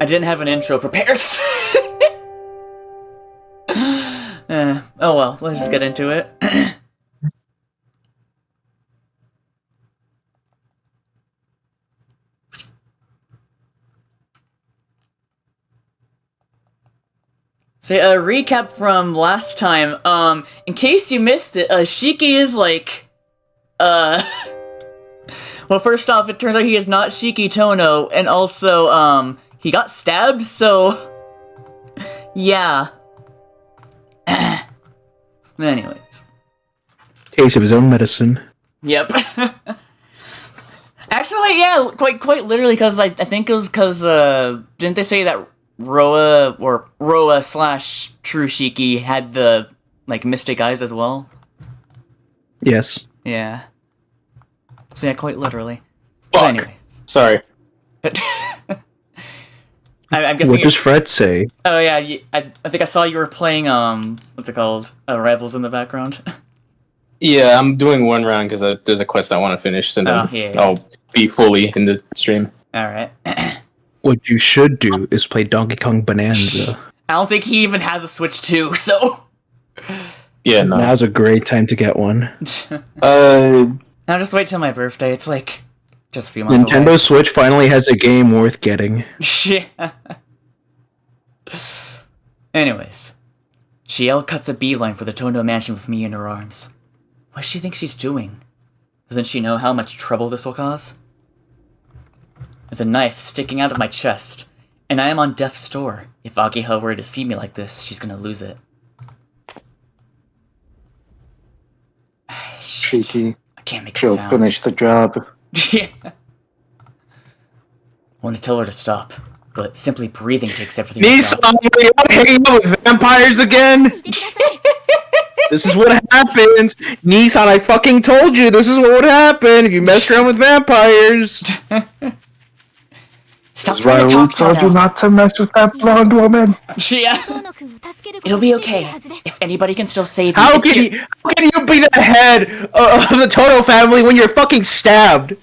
I didn't have an intro prepared. Oh well, let's just get into it. So, recap from last time. In case you missed it, Shiki is like, well, first off, it turns out he is not Shiki Tono, and also, he got stabbed, so, yeah. Anyways. Case of his own medicine. Yep. Actually, yeah, quite literally, because I think it was because, didn't they say that Roa slash True Shiki had the, like, mystic eyes as well? Yes. Yeah. So yeah, quite literally. Fuck. But anyway. Sorry. I'm guessing. What does Fred say? Oh yeah, I think I saw you were playing what's it called? Rambles in the background. Yeah, I'm doing one round because there's a quest I want to finish, and then yeah. I'll be fully in the stream. All right. What you should do is play Donkey Kong Bonanza. I don't think he even has a Switch 2, so. Yeah, no. Now's a great time to get one. Now just wait till my birthday. It's like just a few months Nintendo away. Switch finally has a game worth getting. Yeah. Anyways, Shiel cuts a beeline for the Tondo mansion with me in her arms. What does she think she's doing? Doesn't she know how much trouble this will cause? There's a knife sticking out of my chest, and I am on death's door. If Agiha were to see me like this, she's gonna lose it. Shit. Cheeky. I can't make a She'll sound. finish the job. Yeah. I want to tell her to stop, but simply breathing takes everything. Nissan, are you hanging out with vampires again? This is what happens. Nissan, I fucking told you this is what would happen if you messed around with vampires. Stop That's trying why to we talk, told you Tono. not to mess with that blonde woman. Yeah. It'll be okay. If anybody can still save you, How it's can you be the head of the Toto family when you're fucking stabbed?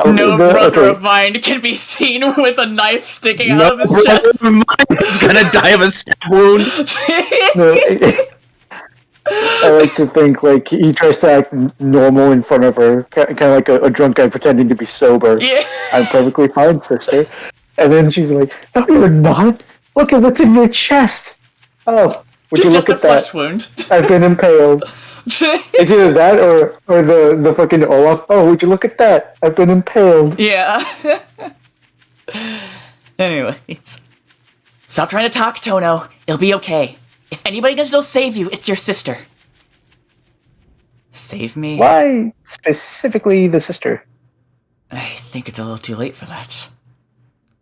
No brother of mine can be seen with a knife sticking out of his brother chest. of mine is gonna die of a stab wound. No, I like to think like he tries to act normal in front of her, kind of like a drunk guy pretending to be sober. Yeah. I'm perfectly fine, sister. And then she's like, "No, you're not. Look at what's in your chest. Oh, would you Just look a at that? flesh wound. I've been impaled." It's either that or the fucking Olaf. Oh, would you look at that? I've been impaled. Yeah. Anyways. Stop trying to talk, Tono. It'll be okay. If anybody can still save you, it's your sister. Save me? Why specifically the sister? I think it's a little too late for that.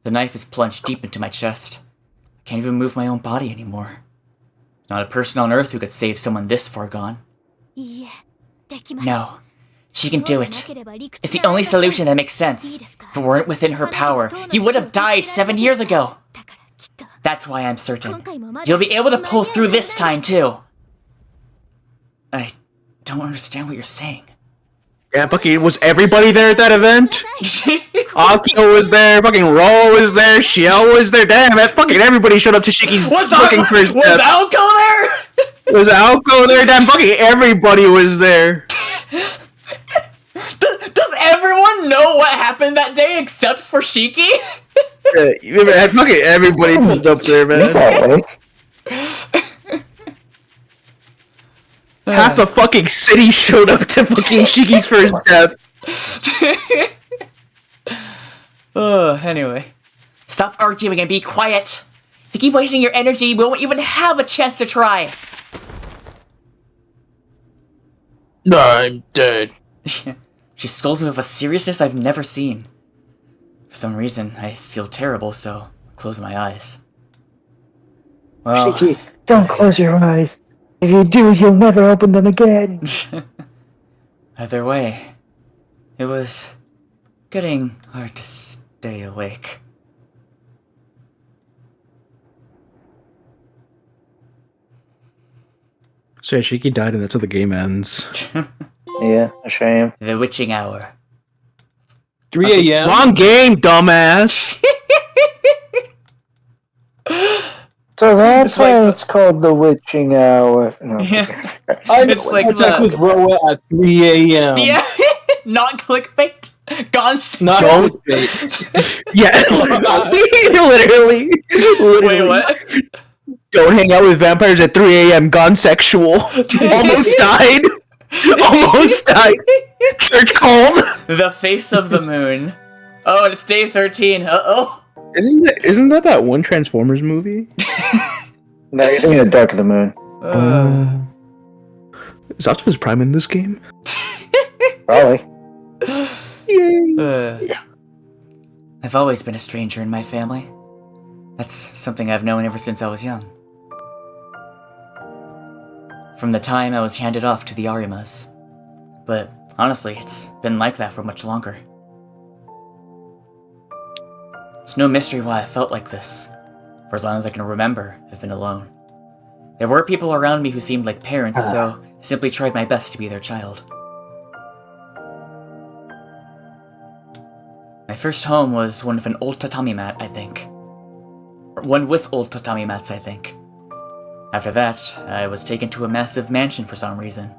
The knife is plunged deep into my chest. I can't even move my own body anymore. Not a person on Earth who could save someone this far gone. No. She can do it. It's the only solution that makes sense. If it weren't within her power, you would have died 7 years ago. That's why I'm certain. You'll be able to pull through this time, too. I don't understand what you're saying. Yeah, fucking, was everybody there at that event? Akio was there, fucking Ro was there, Shiel was there, damn, man, fucking everybody showed up to Shiki's fucking first Was step. Alco there? Was Alco there, damn, fucking everybody was there. Does everyone know what happened that day except for Shiki? Yeah, fucking everybody pulled up there, man. That way. Half the fucking city showed up to fucking Shiki's first death. Anyway. Stop arguing and be quiet. If you keep wasting your energy, we won't even have a chance to try. I'm dead. She scolds me with a seriousness I've never seen. For some reason, I feel terrible, so I close my eyes. Well, Shiki, don't close your eyes. If you do, you'll never open them again. either way, it was getting hard to stay awake. So yeah, Shiki died and that's how the game ends. Yeah, a shame. The witching hour. 3 a.m. Wrong game, dumbass. So that's like why the- it's called the witching hour. No. Yeah. I know It's like attack the- with Roa at 3 a.m. Yeah, not clickbait. Gone Not Don't- clickbait. Yeah, literally. Wait, what? Don't hang out with vampires at 3 a.m. Gone sexual. Almost died. Almost died. Church called. The face of the moon. Oh, and it's day 13. Uh-oh. Isn't that one Transformers movie? No, you're thinking of Dark of the Moon. Is Optimus Prime in this game? Probably. Yay. I've always been a stranger in my family. That's something I've known ever since I was young. From the time I was handed off to the Arimas. But honestly, it's been like that for much longer. It's no mystery why I felt like this. For as long as I can remember, I've been alone. There were people around me who seemed like parents, so I simply tried my best to be their child. My first home was one of an old tatami mat, I think. Or one with old tatami mats, I think. After that, I was taken to a massive mansion for some reason.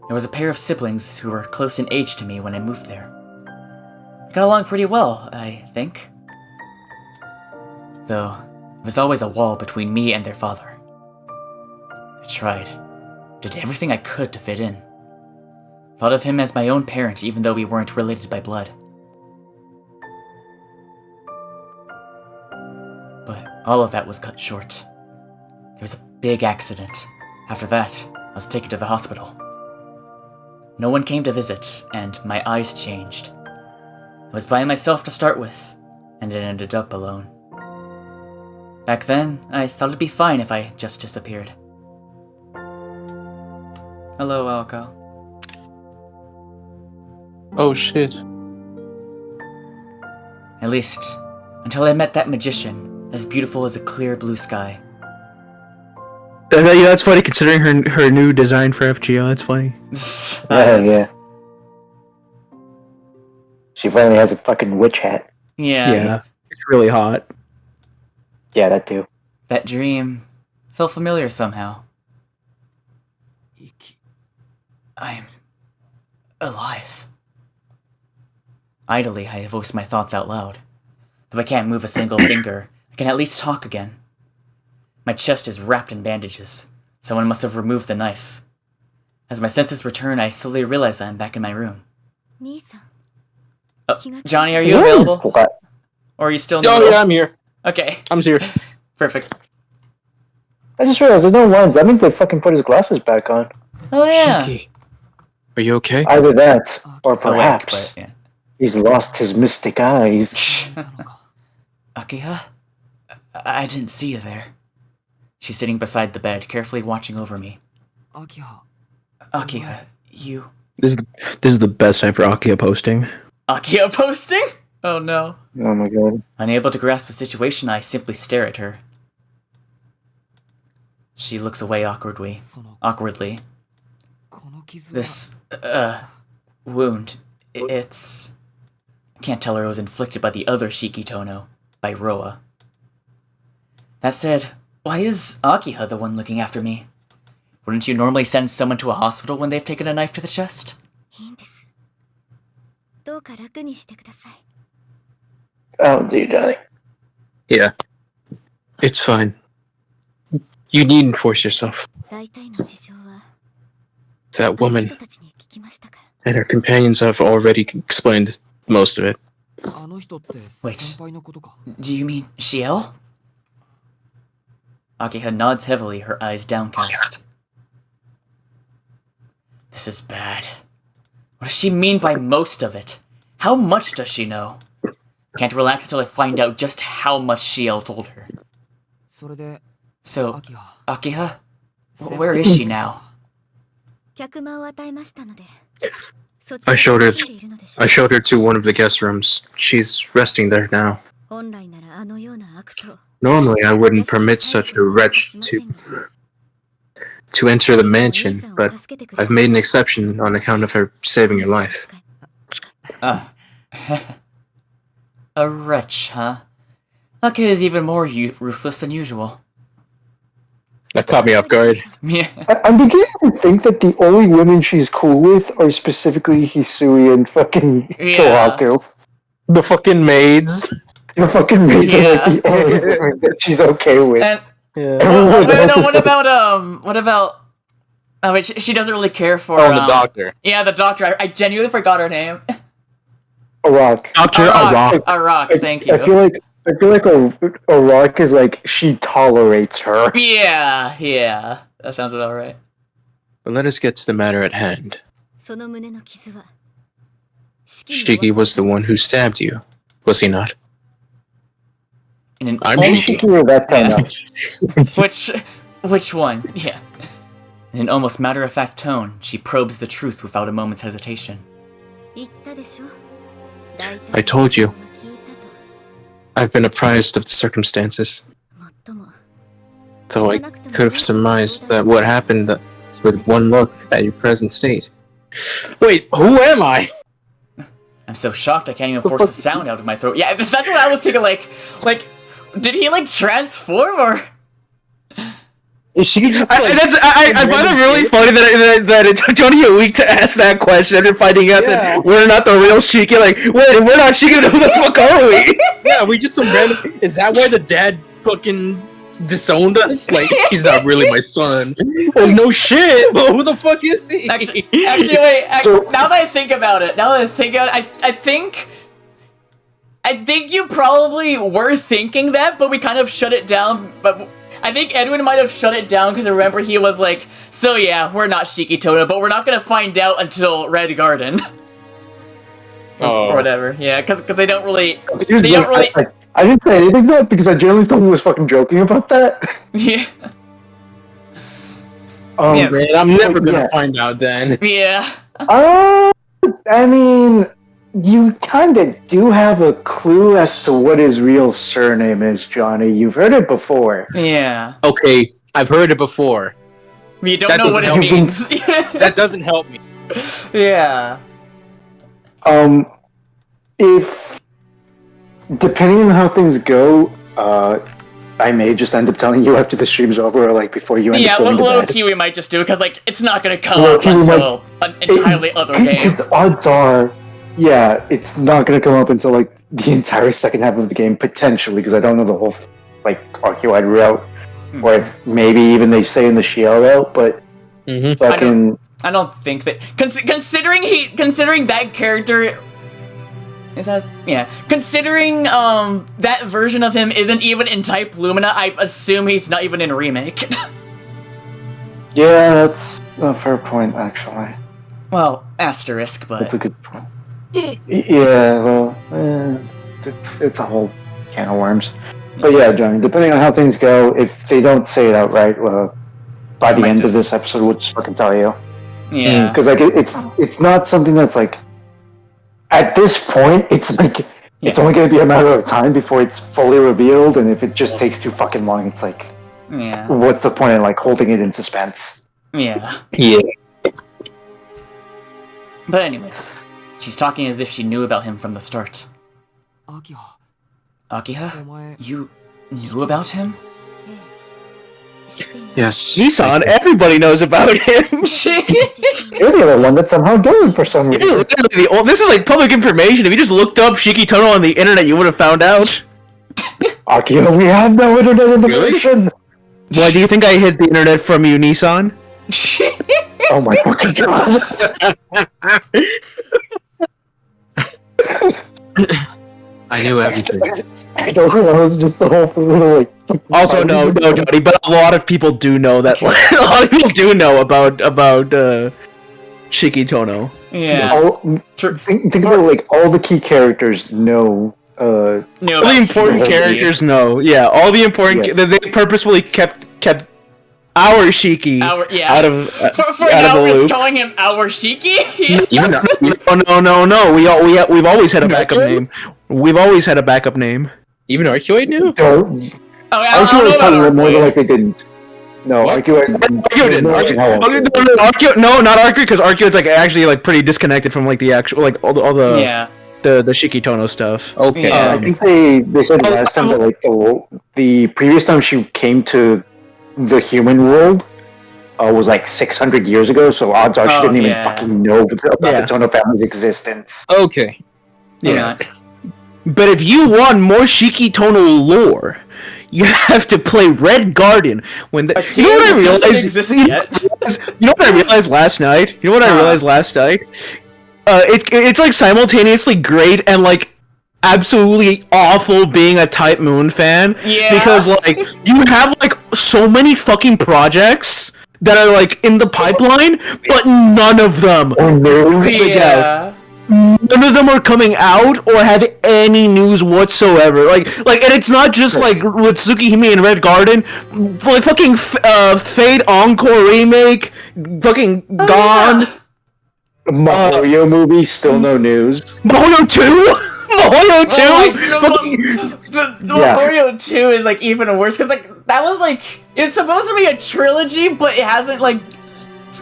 There was a pair of siblings who were close in age to me when I moved there. We got along pretty well, I think. Though, there was always a wall between me and their father. I tried. Did everything I could to fit in. Thought of him as my own parent even though we weren't related by blood. But all of that was cut short. There was a big accident. After that, I was taken to the hospital. No one came to visit, and my eyes changed. I was by myself to start with, and it ended up alone. Back then, I thought it'd be fine if I just disappeared. Hello, Alco. Oh shit. At least, until I met that magician, as beautiful as a clear blue sky. Yeah, that's funny considering her new design for FGO. That's funny. Yeah. She finally has a fucking witch hat. Yeah. It's really hot. Yeah, that too. That dream felt familiar somehow. I'm alive. Idly, I voiced my thoughts out loud. Though I can't move a single finger, I can at least talk again. My chest is wrapped in bandages. Someone must have removed the knife. As my senses return, I slowly realize I'm back in my room. Oh, Johnny, are you available? What? Or are you still in the Oh middle? yeah, I'm here. Okay, I'm here. perfect. I just realized there's no lens. That means they fucking put his glasses back on. Oh yeah. Shuki, are you okay? Either that, or Awake, perhaps but, yeah. he's lost his mystic eyes. Akiha? I didn't see you there. She's sitting beside the bed, carefully watching over me. Akiha, you... This is the best time for Akia posting. Akiha posting? Oh no. Oh my god. Unable to grasp the situation, I simply stare at her. She looks away awkwardly. This, wound, it's... I can't tell her it was inflicted by the other Shikitono, by Roa. That said, why is Akiha the one looking after me? Wouldn't you normally send someone to a hospital when they've taken a knife to the chest? Oh, dear Johnny. Yeah. It's fine. You needn't force yourself. That woman and her companions have already explained most of it. Wait, do you mean Shiel? Akiha nods heavily, her eyes downcast. This is bad. What does she mean by most of it? How much does she know? Can't relax until I find out just how much Shiel told her. So, Akiha? Where is she now? I showed her to one of the guest rooms. She's resting there now. Normally I wouldn't permit such a wretch to... to enter the mansion, but I've made an exception on account of her saving your life. Ah. A wretch, huh? That kid is even more ruthless than usual. That caught me off guard. Yeah. I'm beginning to think that the only women she's cool with are specifically Hisui and fucking Kohaku. The fucking maids. The fucking maids are like the only women that she's okay with. And Everyone else is what about? Oh wait, she doesn't really care for. Oh, the doctor. Yeah, the doctor. I genuinely forgot her name. Arak. Dr. Arak. Arak, thank you. I feel like Arak is like she tolerates her. Yeah, that sounds about right. But let us get to the matter at hand. Shiki was the one who stabbed you, was he not? I'm Shiki that time Yeah. Which one? Yeah. In an almost matter-of-fact tone, she probes the truth without a moment's hesitation. I told you. I've been apprised of the circumstances. Though I could have surmised that what happened with one look at your present state. Wait, who am I? I'm so shocked I can't even force a sound out of my throat. Yeah, that's what I was thinking, like, did he, like, transform, or...? Is she just, I find it really funny that it took Johnny a week to ask that question after finding out that we're not the real Shiki. Like, wait, if we're not Shiki, then who the fuck are we? Yeah, we just some random. Is that why the dad fucking disowned us? Like, he's not really my son. Well, no shit, but who the fuck is he? Actually, wait, now that I think about it, I think you probably were thinking that, but we kind of shut it down, but... I think Edwin might have shut it down because I remember he was like, so yeah, we're not Shiki Tono, but we're not gonna find out until Red Garden. Or whatever, yeah, because they don't really... I didn't say anything to that because I generally thought he was fucking joking about that. Yeah. Yeah, man, I'm never gonna find out then. Yeah. I mean... You kinda do have a clue as to what his real surname is, Johnny. You've heard it before. Yeah. Okay, I've heard it before. But you don't know what it means. That doesn't help me. Yeah. If... Depending on how things go, I may just end up telling you after the stream's over, or like before you end up going to bed. Low-key we might just do it, because like, it's not gonna come up until an entirely other game. Because odds are... Yeah, it's not going to come up until, like, the entire second half of the game, potentially, because I don't know the whole, like, Arcuide route, or if maybe even they say in the Shiel route, but fucking... I don't think that... Considering that character... Considering, that version of him isn't even in Type Lumina, I assume he's not even in Remake. Yeah, that's a fair point, actually. Well, asterisk, but... That's a good point. Yeah, well, it's a whole can of worms. But yeah, Johnny, depending on how things go, if they don't say it outright, by the end of this episode, we'll just fucking tell you. Yeah. Because like it's not something that's like, at this point, it's like it's only going to be a matter of time before it's fully revealed, and if it just takes too fucking long, it's like, what's the point in like holding it in suspense? Yeah. Yeah. But anyways. She's talking as if she knew about him from the start. Akiha? You knew about him? Yes. Nissan, everybody knows about him. You're the other one that's somehow going for some reason. This is like public information. If you just looked up Shiki Tono on the internet, you would have found out. Akiha, we have no internet information! Why do you think I hid the internet from you, Nissan? Oh my fucking god. I knew everything. I don't know, it's just the whole thing like... Also, no, Johnny, but a lot of people do know that. A lot of people do know about Shiki Tono. Yeah. Think about it, like, all the key characters know... all the important characters know. Yeah, all the important... They purposefully kept our Shiki out of for now we're just calling him our Shiki? No. We've always had a backup name. We've always had a backup name. Even Arcuide knew? Arcuide probably more than like they didn't. No, Arcueil didn't. No, not Arcueil, because Arcueil's like actually like pretty disconnected from like the actual like all the the Shikitono stuff. Okay. I think they said last time that like the previous time she came to the human world was like 600 years ago, so odds are she didn't even fucking know about the Tono family's existence. Okay. Yeah. But if you want more Shikitono lore, you have to play Red Garden when the you know what I realized? You know what I realized last night? It's like simultaneously great and like absolutely awful being a Type Moon fan. Yeah. Because like you have like so many fucking projects that are like in the pipeline, but none of them none of them are coming out or have any news whatsoever. Like, and it's not just like with Tsukihime and Red Garden, like fucking Fate Encore remake, fucking gone. Mahoyo movie, still no news. Mahoyo 2? Mahoyo 2? Mahoyo 2 is like even worse because like that was like it's supposed to be a trilogy, but it hasn't like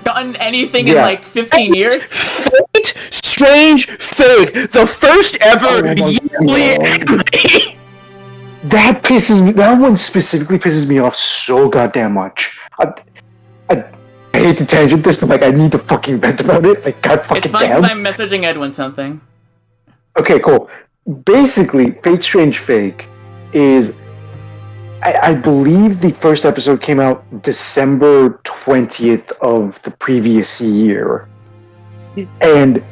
gotten anything in like 15 years. Fate, Strange Fate, the first ever yearly anime. That one specifically pisses me off so goddamn much. I hate to tangent this, but like I need to fucking vent about it. Like god fucking damn. It's fine because I'm messaging Edwin something. Okay, cool. Basically, Fate Strange Fake is I believe the first episode came out December 20th of the previous year. And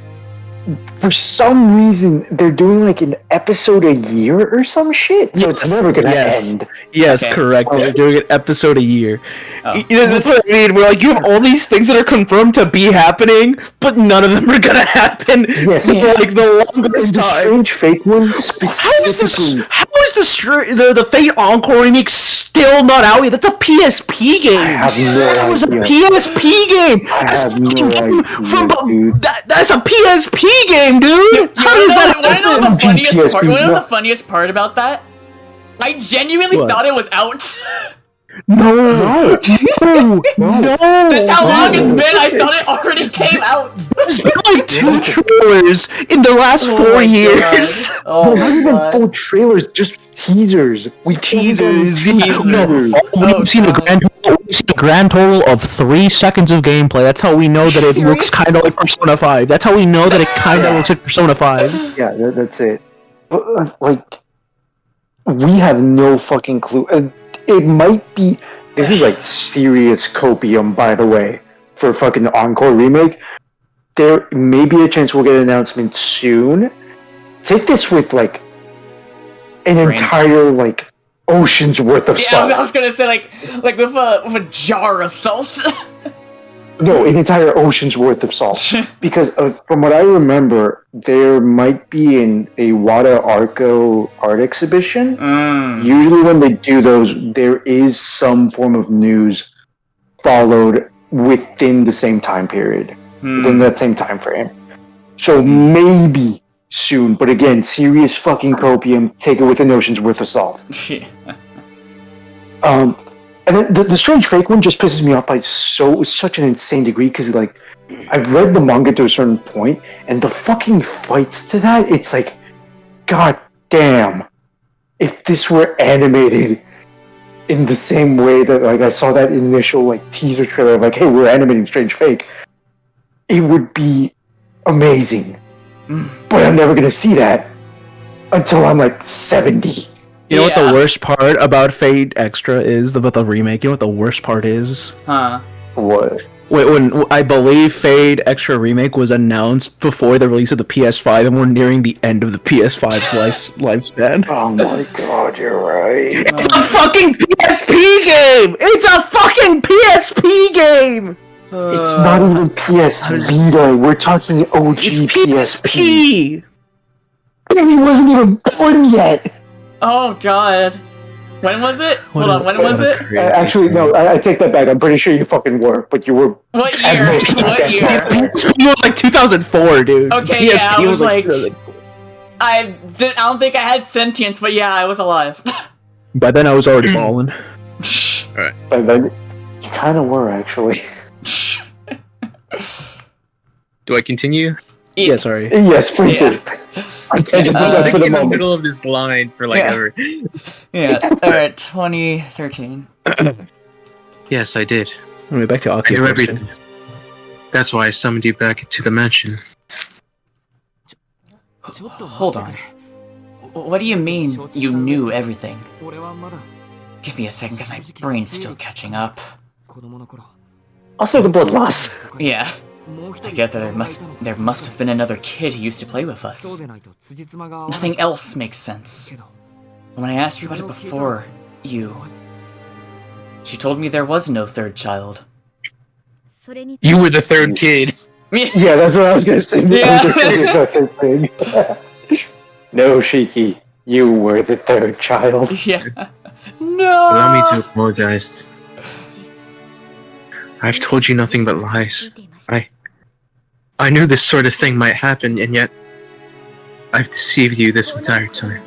for some reason, they're doing like an episode a year or some shit. So it's never gonna end. Yes, correct. They're doing an episode a year. You know, that's what I mean. We're like, you have all these things that are confirmed to be happening, but none of them are gonna happen. Yes. Like the longest time. Strange Fake one specifically. How is the Fate Encore remake still not out yet? That's a PSP game. I have no idea. That was a PSP game. I have no idea, That's a PSP game, dude. How does that happen? Wanna know the funniest part about that? I genuinely thought it was out. No. That's how long it's been. I thought it already came out. There's been like 2 trailers in the last 4 years. Not even full trailers, just teasers. Teasers. We've seen a grand total of 3 seconds of gameplay. That's how we know that it looks kind of like Persona 5. That's how we know that it kind of looks like Persona 5. Yeah, that's it. But, like, we have no fucking clue. It might be. This is like serious copium, by the way, for fucking Encore remake. There may be a chance we'll get an announcement soon. Take this with like an entire like ocean's worth of salt. I was gonna say like with a jar of salt. No, an entire ocean's worth of salt. Because from what I remember, there might be a Wada Arco art exhibition. Usually when they do those, there is some form of news followed within the same time period. Within that same time frame. So maybe soon, but again, serious fucking copium, take it with an ocean's worth of salt. And then the Strange Fake one just pisses me off by such an insane degree, because like I've read the manga to a certain point, and the fucking fights to that, it's like, god damn, if this were animated in the same way that like I saw that initial like teaser trailer of like, hey, we're animating Strange Fake, it would be amazing. But I'm never gonna see that until I'm like 70. You know what the worst part about Fate Extra is about the remake? You know what the worst part is? What? Wait, when I believe Fate Extra Remake was announced before the release of the PS5, and we're nearing the end of the PS5's lifespan. Oh my god, you're right. It's a fucking PSP game! It's a fucking PSP game! It's not even PS Vita. We're talking OG it's PSP. And he wasn't even born yet. Oh god. When was it? Hold on, when was it? Actually, no, I take that back. I'm pretty sure you fucking were, but you were... What year? What year? PSP was like 2004, dude. Okay, PSP yeah, I was like... I don't think I had sentience, but yeah, I was alive. By then I was already balling. Alright. By then, kind of were, actually. Do I continue? Yeah, sorry. Yes, please do. I was for the thinking in the moment. middle of this line for like ever. Yeah, alright, 2013. Yes, I did. Anyway, back to I Aki's knew question. everything. That's why I summoned you back to the mansion. Hold on. What do you mean, you knew everything? Give me a second, because my brain's still catching up. Also, the blood loss. Yeah. I get that there must have been another kid who used to play with us. Nothing else makes sense. When I asked her about it before, she told me there was no third child. You were the third kid. Yeah, that's what I was gonna say. Yeah. I was gonna say the same thing. No, Shiki, you were the third child. Yeah. No! Allow me to apologize. I've told you nothing but lies. I knew this sort of thing might happen, and yet I've deceived you this entire time.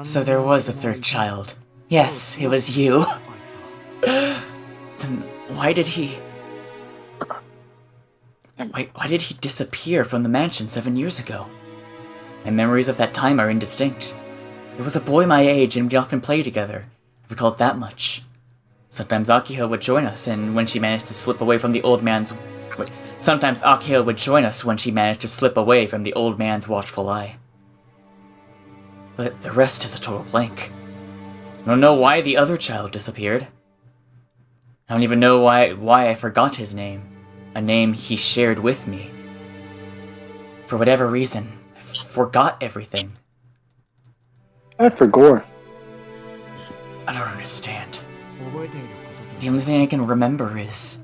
So there was a third child. Yes, it was you. Then why did he... Why did he disappear from the mansion 7 years ago? My memories of that time are indistinct. There was a boy my age and we often played together. I recalled that much. Sometimes Akiha would join us, and when she managed to slip away from the old man's... Sometimes Akiha would join us when she managed to slip away from the old man's watchful eye. But the rest is a total blank. I don't know why the other child disappeared. I don't even know why I forgot his name. A name he shared with me. For whatever reason, I forgot everything. For Gore. I don't understand. The only thing I can remember is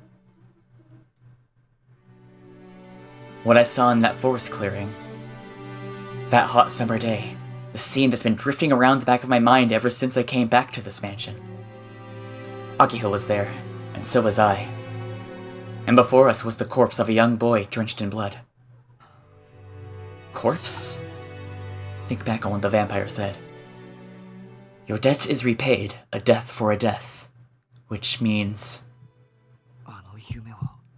what I saw in that forest clearing. That hot summer day. The scene that's been drifting around the back of my mind ever since I came back to this mansion. Akiha was there, and so was I. And before us was the corpse of a young boy drenched in blood. Corpse? Think back on what the vampire said. Your debt is repaid, a death for a death. Which means...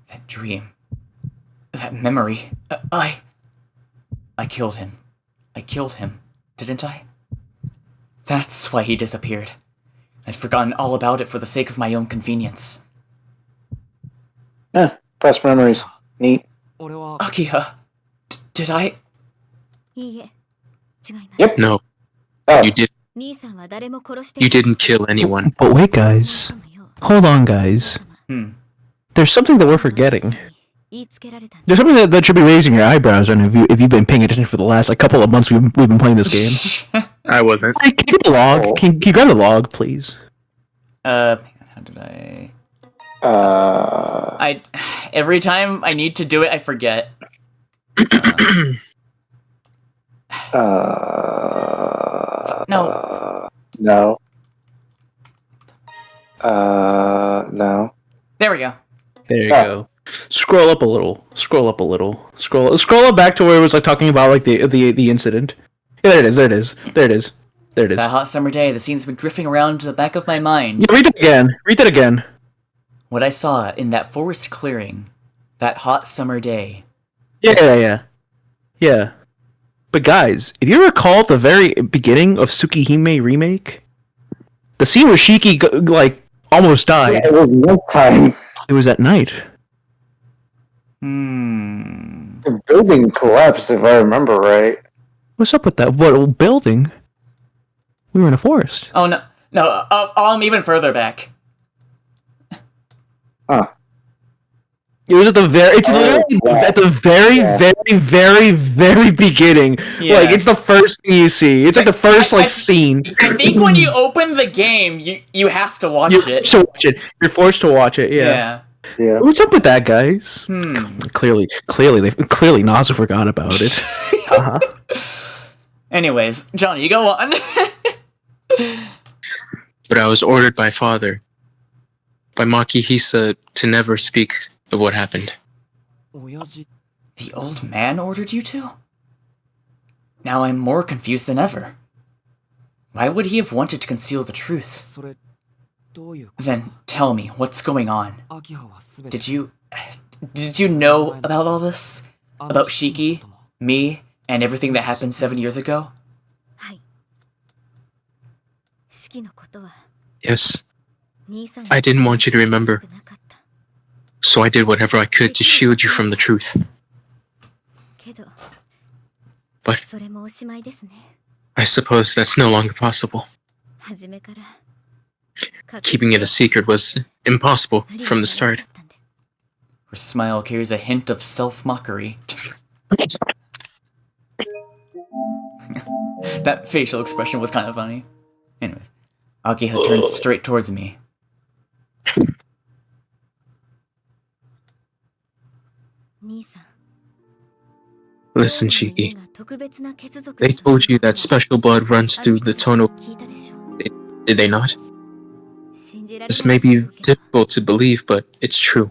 that dream. That memory. I killed him. I killed him, didn't I? That's why he disappeared. I'd forgotten all about it for the sake of my own convenience. Past memories. Neat. Akiha, did I... Yep. No, Oh. you didn't kill anyone. But wait, guys. Hold on, guys. There's something that we're forgetting. There's something that should be raising your eyebrows on if you've been paying attention for the last couple of months we've been playing this game. I wasn't. Hey, can you get the log? Can you grab the log, please? How did every time I need to do it, I forget. No. No. No. There we go. There you go. Scroll up a little. Scroll up a little. Scroll up back to where it was like talking about like the incident. Yeah, there it is. There it is. There it is. There it is. That hot summer day, the scene's been drifting around to the back of my mind. Yeah, read it again. Read it again. What I saw in that forest clearing, that hot summer day. Yeah. But guys, if you recall the very beginning of Tsukihime remake, the scene where Shiki like almost died. Yeah, it was nighttime. It was at night. The building collapsed, if I remember right. What's up with that? What building? We were in a forest. Oh no, I'm even further back. It was at the very. It's literally at the very beginning. Yes. Like it's the first thing you see. It's like the first scene. I think when you open the game, you have to watch it. You're forced to watch it. Yeah. What's up with that, guys? Clearly, Nazu forgot about it. Anyways, Johnny, you go on. But I was ordered by father, by Makihisa, to never speak of what happened. The old man ordered you to? Now I'm more confused than ever. Why would he have wanted to conceal the truth? Then tell me, what's going on? Did you know about all this? About Shiki, me, and everything that happened 7 years ago? Yes. I didn't want you to remember. So I did whatever I could to shield you from the truth. But I suppose that's no longer possible. Keeping it a secret was impossible from the start. Her smile carries a hint of self-mockery. That facial expression was kind of funny. Anyways, Akiha turns straight towards me. Listen, Shiki. They told you that special blood runs through the Tono. Did they not? This may be difficult to believe, but it's true.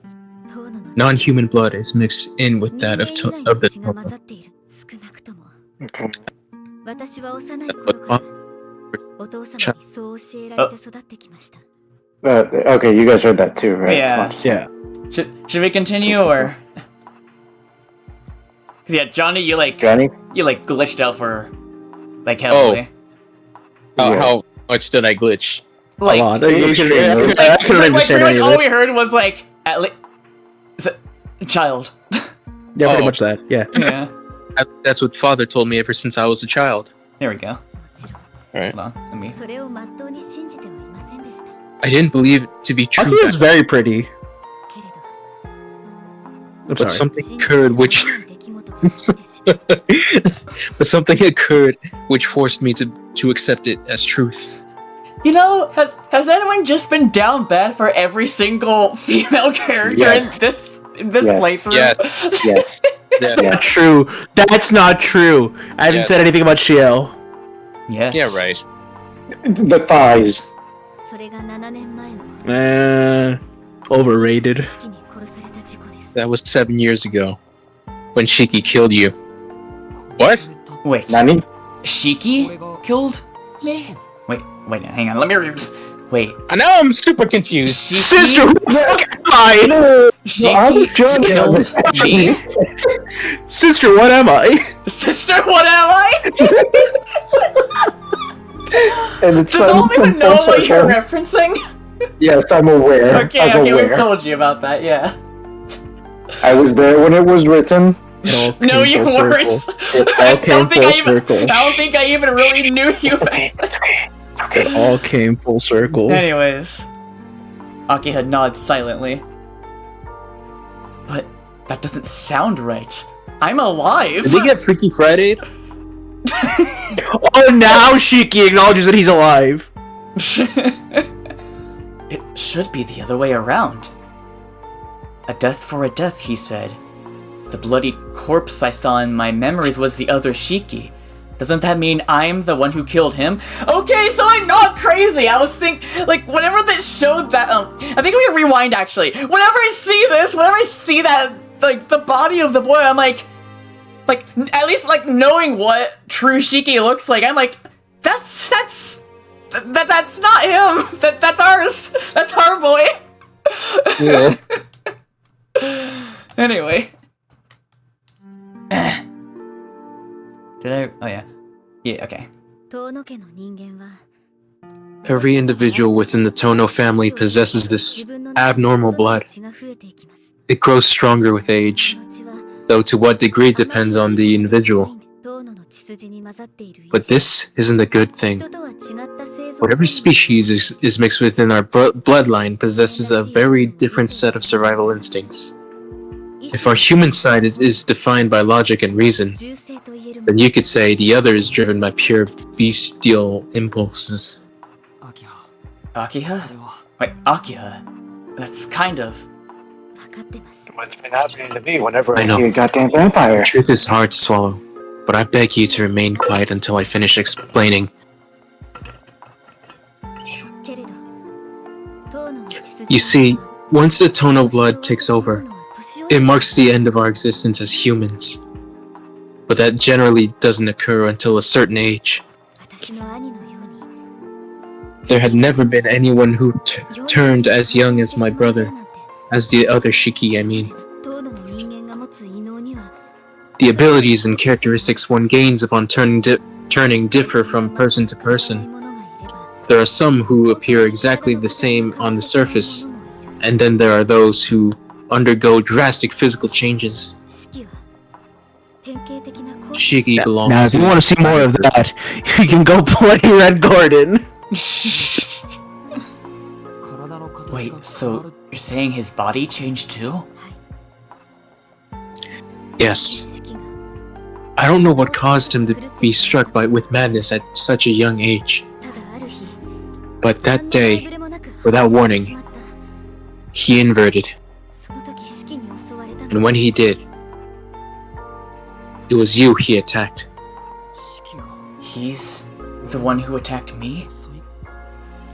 Non-human blood is mixed in with that of the Tono. Okay. Okay, you guys heard that too, right? Yeah. Yeah. Should we continue or? Cause yeah, Johnny, you glitched out for heavily. How much did I glitch? Like, Hold on. I couldn't pretty understand much any of all it. we heard was like, at least, child. Yeah, pretty Oh. much that. Yeah. Yeah. That's what Father told me ever since I was a child. There we go. Alright. Hold on. Let me. I didn't believe it to be true. Aki is very pretty. I'm But sorry. something occurred which forced me to accept it as truth. You know, has anyone just been down bad for every single female character Yes. in this Yes. playthrough? Yeah. Yes. That's not true. That's not true. I haven't Yes. said anything about Shiel. Yes. Yeah, right. The thighs. Overrated. That was 7 years ago, when Shiki killed you. What? Wait. Nani? Shiki killed me? Wait, hang on. Let me read. Wait. And now I'm super confused. Sister, who the fuck am I? Shiki killed me? Sister, what am I? Sister, what am I? And it's Does all even know what you're referencing? Yes, I'm aware. Okay, I'm we've aware. told you about that, yeah. I was there when it was written. No, you weren't. It all came full circle. I don't think I even really knew you back then. It all came full circle. Anyways, Akiha nods silently. But that doesn't sound right. I'm alive. Did they get Freaky Friday? Oh, now Shiki acknowledges that he's alive. It should be the other way around. A death for a death, he said. The bloodied corpse I saw in my memories was the other Shiki. Doesn't that mean I'm the one who killed him? Okay, so I'm not crazy! I was whenever they showed that, I think we can rewind actually. Whenever I see this, whenever I see that, the body of the boy, I'm at least knowing what true Shiki looks like, I'm like, that's not him! That's ours! That's our boy! Yeah. Anyway. Did I? Oh yeah. Yeah, okay. Every individual within the Tono family possesses this abnormal blood. It grows stronger with age, though to what degree depends on the individual. But this isn't a good thing. Whatever species is mixed within our bloodline possesses a very different set of survival instincts. If our human side is defined by logic and reason, then you could say the other is driven by pure bestial impulses. Akiha? Wait, Akiha? That's kind of... What's been happening to me whenever I I know. see a goddamn vampire? The truth is hard to swallow, but I beg you to remain quiet until I finish explaining. You see, once the Tono blood takes over, it marks the end of our existence as humans. But that generally doesn't occur until a certain age. There had never been anyone who turned as young as my brother. As the other Shiki, I mean. The abilities and characteristics one gains upon turning differ from person to person. There are some who appear exactly the same on the surface, and then there are those who undergo drastic physical changes. Shiki belongs Now, if you want to see more of that, you can go play Red Garden. Wait, so you're saying his body changed too? Yes. I don't know what caused him to be struck with madness at such a young age. But that day, without warning, he inverted. And when he did, it was you he attacked. He's the one who attacked me?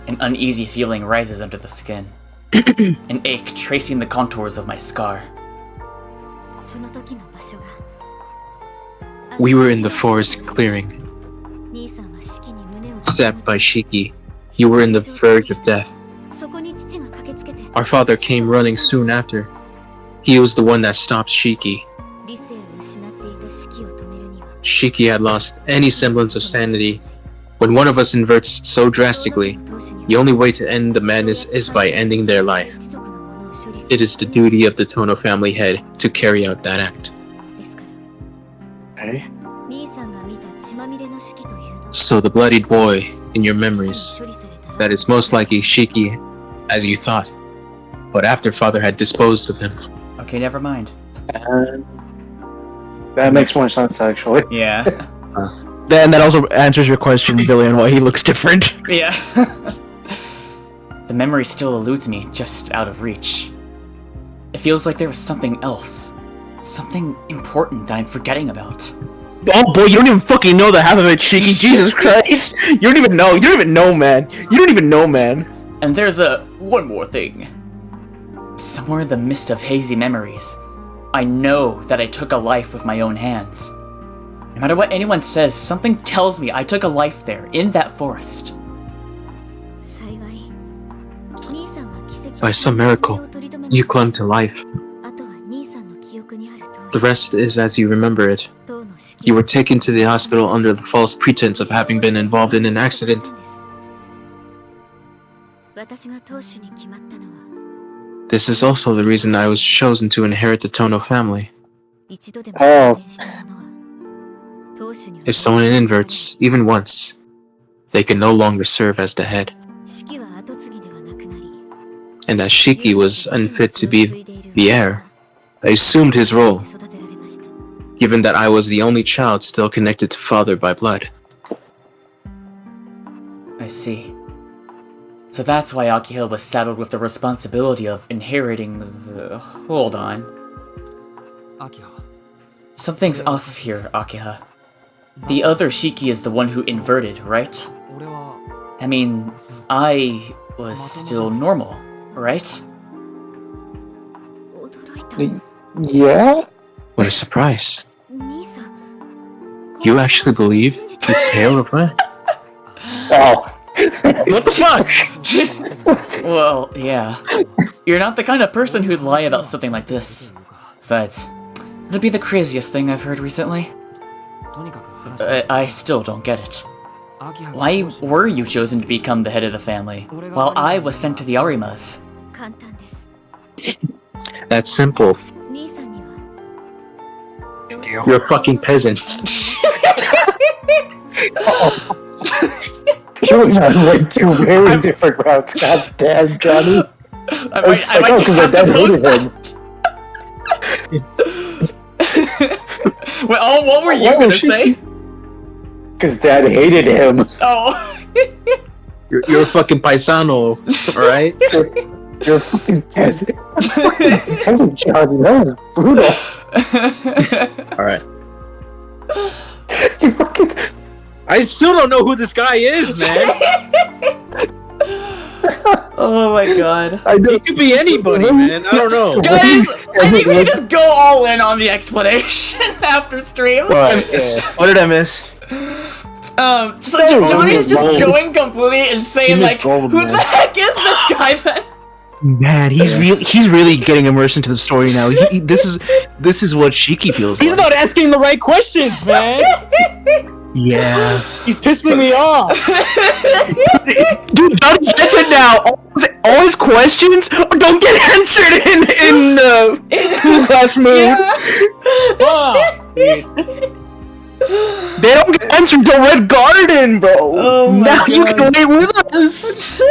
An uneasy feeling rises under the skin. An ache tracing the contours of my scar. We were in the forest clearing. Stabbed by Shiki, you were in the verge of death. Our father came running soon after. He was the one that stopped Shiki. Shiki had lost any semblance of sanity. When one of us inverts so drastically, the only way to end the madness is by ending their life. It is the duty of the Tono family head to carry out that act. Okay. So the bloodied boy in your memories, that is most likely Shiki, as you thought. But after father had disposed of him. Okay, never mind. That makes more sense, actually. Yeah. Then that also answers your question, Billy, on why he looks different. Yeah. The memory still eludes me, just out of reach. It feels like there was something else. Something important that I'm forgetting about. Oh boy, you don't even fucking know the half of it, Shiki. Jesus Christ. You don't even know. You don't even know, man. You don't even know, man. And there's one more thing. Somewhere in the mist of hazy memories, I know that I took a life with my own hands. No matter what anyone says, something tells me I took a life there, in that forest. By some miracle, you clung to life. The rest is as you remember it. You were taken to the hospital under the false pretense of having been involved in an accident. This is also the reason I was chosen to inherit the Tono family. Oh. If someone inverts, even once, they can no longer serve as the head. And as Shiki was unfit to be the heir, I assumed his role, given that I was the only child still connected to father by blood. I see. So that's why Akiha was saddled with the responsibility of inheriting the... Hold on. Something's off here, Akiha. The other Shiki is the one who inverted, right? That means I was still normal, right? Yeah? What a surprise. You actually believed this tale of mine? Oh. What the fuck? Well, yeah. You're not the kind of person who'd lie about something like this. Besides, it'd be the craziest thing I've heard recently. I still don't get it. Why were you chosen to become the head of the family, while I was sent to the Arimas? That's simple. You're a fucking peasant. Johnny went two very different routes. God damn, Johnny. I might just have to post that. Well, what were you gonna say? Because Dad hated him. Oh. You're a fucking paisano, alright? You're a fucking peasant. Damn, Johnny, that was brutal. Alright. You fucking... I still don't know who this guy is, man. Oh my god. I know. He could be anybody, man. I don't know. Guys, I think we should just go all in on the explanation after stream. What did I miss? So Johnny's just going completely insane, like, who the heck is this guy then? Man, he's really getting immersed into the story now. This is what Shiki feels He's like. not asking the right questions, man. Yeah. He's pissing me off. Dude, Johnny gets it now. All his questions don't get answered in school class mode. They don't get answered until Red Garden, bro. Oh now God. you can wait with us.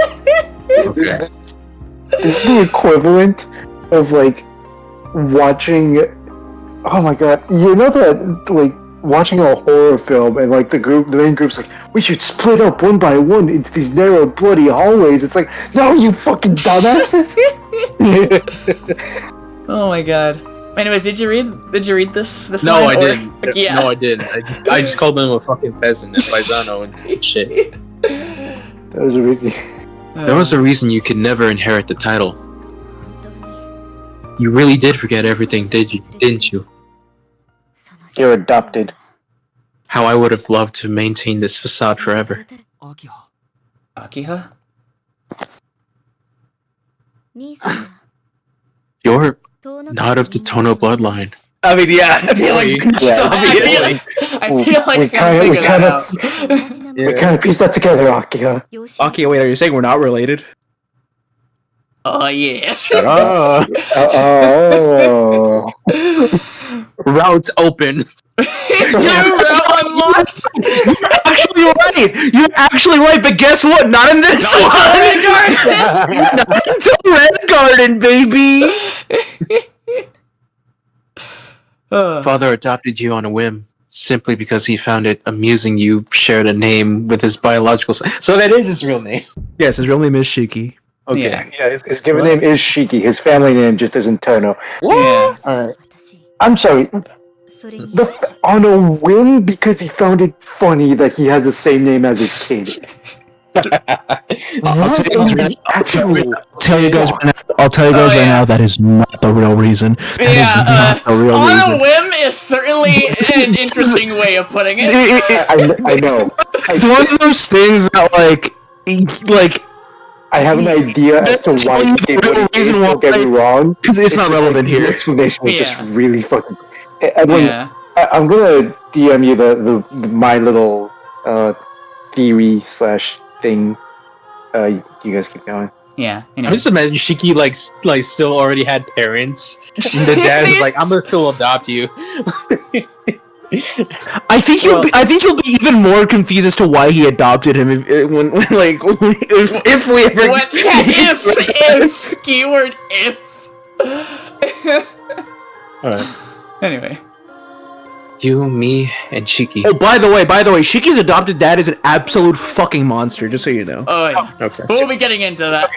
Okay. This is the equivalent of like watching. Oh my god! You know that like watching a horror film and like the main group's like, we should split up one by one into these narrow, bloody hallways. It's like, no, you fucking dumbasses! Oh my god. Anyways, did you read this No, line, I or- didn't. Like, yeah. No, I didn't. I just called him a fucking peasant and paisano and shit. That was amazing. There was a reason you could never inherit the title. You really did forget everything, didn't you? You're adopted. How I would have loved to maintain this facade forever. Akiha? You're not of the Tono bloodline. I mean, yeah, I feel like it's Yeah. obvious. I feel like We I can figure that kinda- out. We kind of pieced that together, Akiha. Okay, wait, are you saying we're not related? Oh yeah. Oh. Route open. Route unlocked. You're actually right, but guess what? Not in this one! Not until Red Garden, baby! Father adopted you on a whim, simply because he found it amusing you shared a name with his biological son. So that is his real name. Yes, his real name is Shiki. Okay. Yeah. Yeah, his given name is Shiki. His family name just isn't Tono. Yeah. Alright. I'm sorry. On a whim, because he found it funny that he has the same name as his kid. I'll tell you guys Oh, right yeah. now, that is not the real reason. That is not the real on reason. a whim is certainly an interesting way of putting it. I know. It's one of those things that, like, I have an idea as to why he did what he did. Don't get me wrong. it's not relevant The here. explanation is Yeah. just really fucking. Everyone, Yeah. I'm gonna DM you the my little theory / thing. You guys keep going. Yeah. I'm just imagining Shiki like still already had parents, and the dad was like, "I'm gonna still adopt you." I think you'll be even more confused as to why he adopted him if we ever. What? Yeah, if keyword if. Alright. Anyway. You, me, and Shiki. Oh, by the way, Shiki's adopted dad is an absolute fucking monster. Just so you know. Oh yeah. Okay. But we'll be getting into that.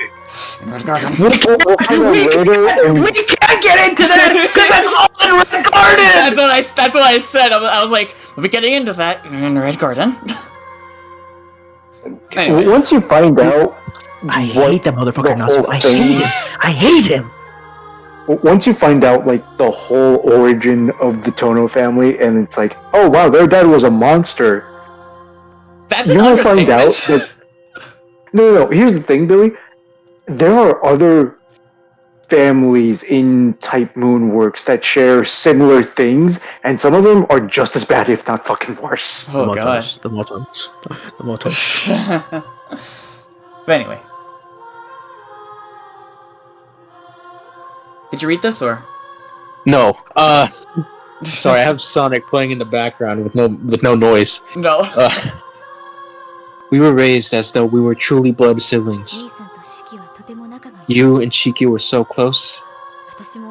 We'll find out later. We can't get into that because that's all in Red Garden. That's what I said. I was like, we'll be getting into that in Red Garden. Anyway. Once you find out, I hate that motherfucker. the Natsu. whole I thing- hate him. I hate him. Once you find out like the whole origin of the Tono family, and it's like, oh wow, their dad was a monster. That's an You will find out understatement. that. No. Here's the thing, Billy. There are other families in Type Moon Works that share similar things, and some of them are just as bad, if not fucking worse. Oh god. The Motos. But anyway. Did you read this or? No. Sorry, I have Sonic playing in the background with no noise. No. We were raised as though we were truly blood siblings. You and Shiki were so close,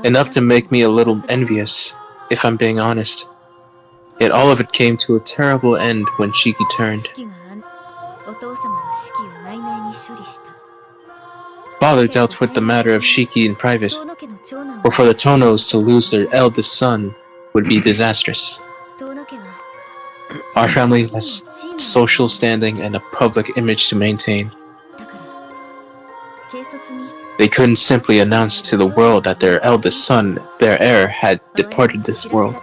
enough to make me a little envious, if I'm being honest. Yet all of it came to a terrible end when Shiki turned. Father dealt with the matter of Shiki in private, but for the Tonos to lose their eldest son would be disastrous. Our family has social standing and a public image to maintain. They couldn't simply announce to the world that their eldest son, their heir, had departed this world.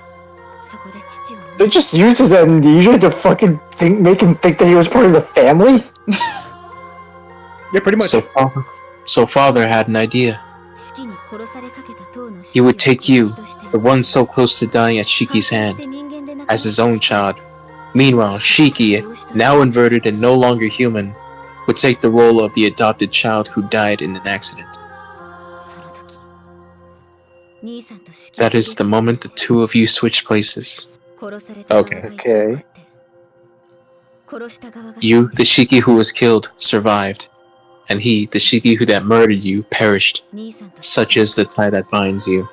They just used his amnesia to fucking make him think that he was part of the family? Yeah, pretty much. So father had an idea. He would take you, the one so close to dying at Shiki's hand, as his own child. Meanwhile, Shiki, now inverted and no longer human, would take the role of the adopted child who died in an accident. That is the moment the two of you switch places. Okay. You, the Shiki who was killed, survived, and he, the Shiki who that murdered you, perished. Such is the tie that binds you.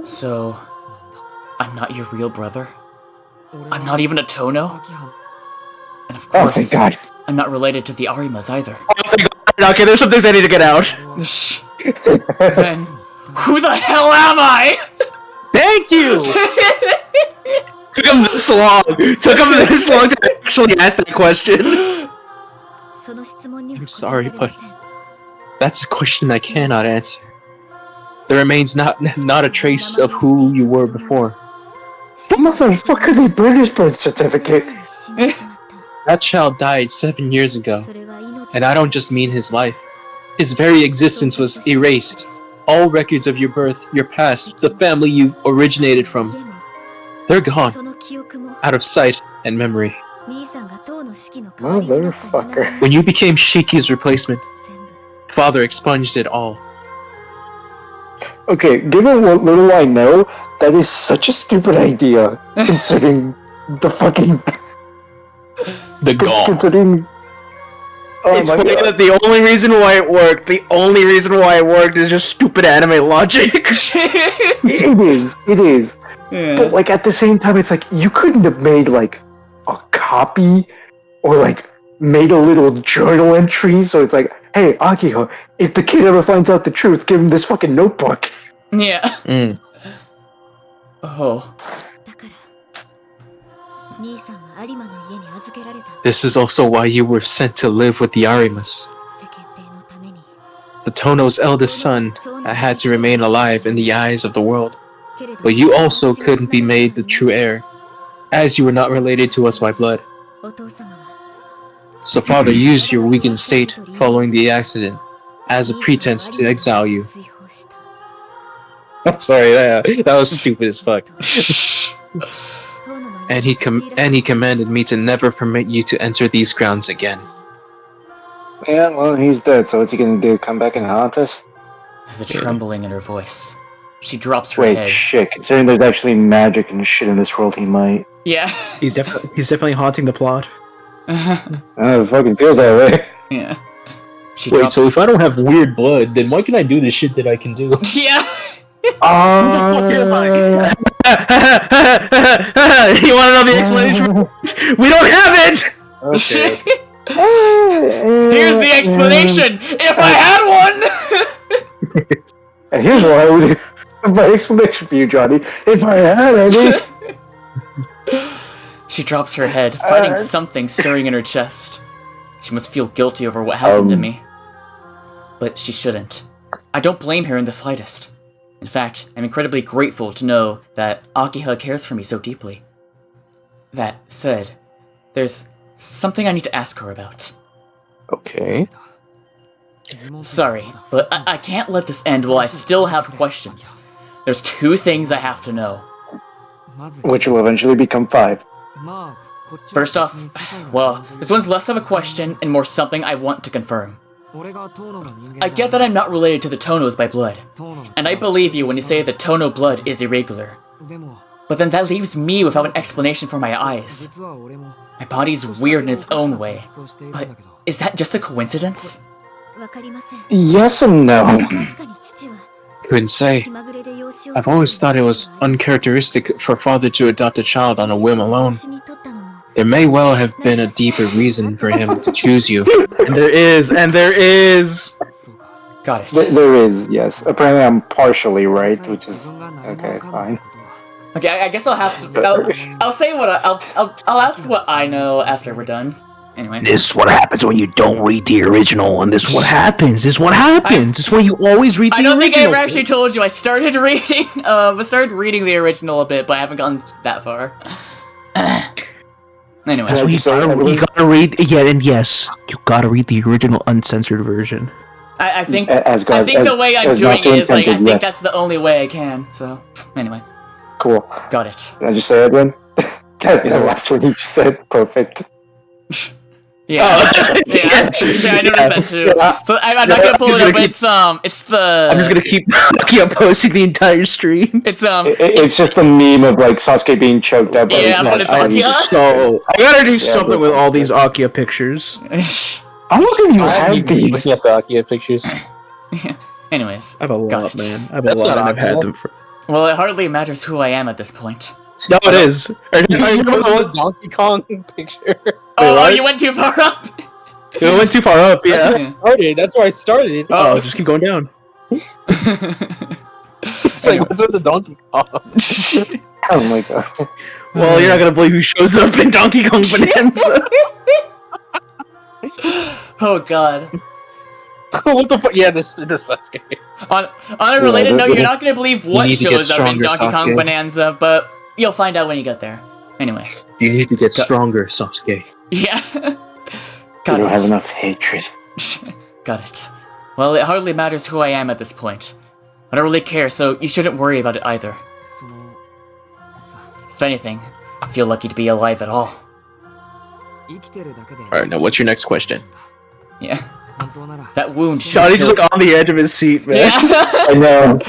So, I'm not your real brother? I'm not even a Tono? And of course, oh, thank God. I'm not related to the Arimas either. Oh, thank God. Okay, there's some things I need to get out. Then, who the hell am I? Thank you! Took him this long. Took him this long to actually ask that question. I'm sorry, but that's a question I cannot answer. There remains not a trace of who you were before. Motherfucker, the British birth certificate. That child died 7 years ago, and I don't just mean his life. His very existence was erased. All records of your birth, your past, the family you originated from, they're gone, out of sight and memory. Motherfucker. When you became Shiki's replacement, father expunged it all. Okay, given what little I know, that is such a stupid idea, considering the fucking... The gall. Considering... Oh It's my funny God. that the only reason why it worked, is just stupid anime logic. It is. Yeah. But, like, at the same time, it's like, you couldn't have made, like, a copy, or, like, made a little journal entry, so it's like, hey, Akiha, if the kid ever finds out the truth, give him this fucking notebook. Yeah. Mm. Oh. This is also why you were sent to live with the Arimas. The Tono's eldest son had to remain alive in the eyes of the world, but you also couldn't be made the true heir, as you were not related to us by blood. So father used your weakened state following the accident as a pretense to exile you. I'm sorry, that was stupid as fuck. And he commanded me to never permit you to enter these grounds again. Yeah, well, he's dead, so what's he gonna do? Come back and haunt us? There's a trembling in her voice. She drops her Wait, head. shit, considering there's actually magic and shit in this world, he might. Yeah. He's definitely haunting the plot. It fucking feels that way. Yeah. She Wait, drops... so if I don't have weird blood, then why can I do the shit that I can do? Yeah. You want to know the explanation? We don't have it! Okay. Here's the explanation! If I had one! And here's what I would my explanation for you, Johnny. If I had any. She drops her head, fighting something stirring in her chest. She must feel guilty over what happened to me. But she shouldn't. I don't blame her in the slightest. In fact, I'm incredibly grateful to know that Akiha cares for me so deeply. That said, there's something I need to ask her about. Okay. Sorry, but I can't let this end while I still have questions. There's 2 things I have to know. Which will eventually become 5. First off, well, this one's less of a question and more something I want to confirm. I get that I'm not related to the Tonos by blood, and I believe you when you say that Tono blood is irregular. But then that leaves me without an explanation for my eyes. My body's weird in its own way, but is that just a coincidence? Yes and no. Couldn't say. I've always thought it was uncharacteristic for a father to adopt a child on a whim alone. There may well have been a deeper reason for him to choose you. And there is. Got it. There is, yes. Apparently I'm partially right, which is... Okay, fine. Okay, I guess I'll have to... I'll say what I'll ask what I know after we're done. Anyway. This is what happens when you don't read the original, and this is what happens. This is what happens. This is why you always read the original. I don't think I ever actually told you. I started reading the original a bit, but I haven't gotten that far. Anyway, that's what you gotta read. Yeah, and yes, you gotta read the original uncensored version. I think the way I'm doing it is like I think that's the only way I can. So anyway, cool. Got it. Can I just say it again? That last one you just said, perfect. Yeah. Yeah, I noticed that too. So I'm not gonna pull it up, but it's the. I'm just gonna keep posting the entire stream. It's just a meme of like Sasuke being choked up. Yeah, but it's Akia. So I gotta do something with all these Akia pictures. I'm looking at you have these. Looking at the Akia pictures. Yeah. Anyways, I have a lot, it. man. I have a lot, and I've had them for. Well, it hardly matters who I am at this point. No, it is. The Donkey Kong picture. Oh, you went too far up. You went too far up, yeah. Okay, that's where I started. Oh, just keep going down. It's like, what's with the Donkey Kong? Oh my god. Well, you're not gonna believe who shows up in Donkey Kong Bonanza. Oh god. What the fuck? Yeah, this Sasuke. On a related note, you're not gonna believe what shows up in Donkey Kong Bonanza, but you'll find out when you get there. Anyway. You need to get stronger, Sasuke. Yeah. You don't have enough hatred. Got it. Well, it hardly matters who I am at this point. I don't really care, so you shouldn't worry about it either. If anything, I feel lucky to be alive at all. Alright, now what's your next question? Yeah. That wound should Johnny's just like on the edge of his seat, man. Yeah. I know.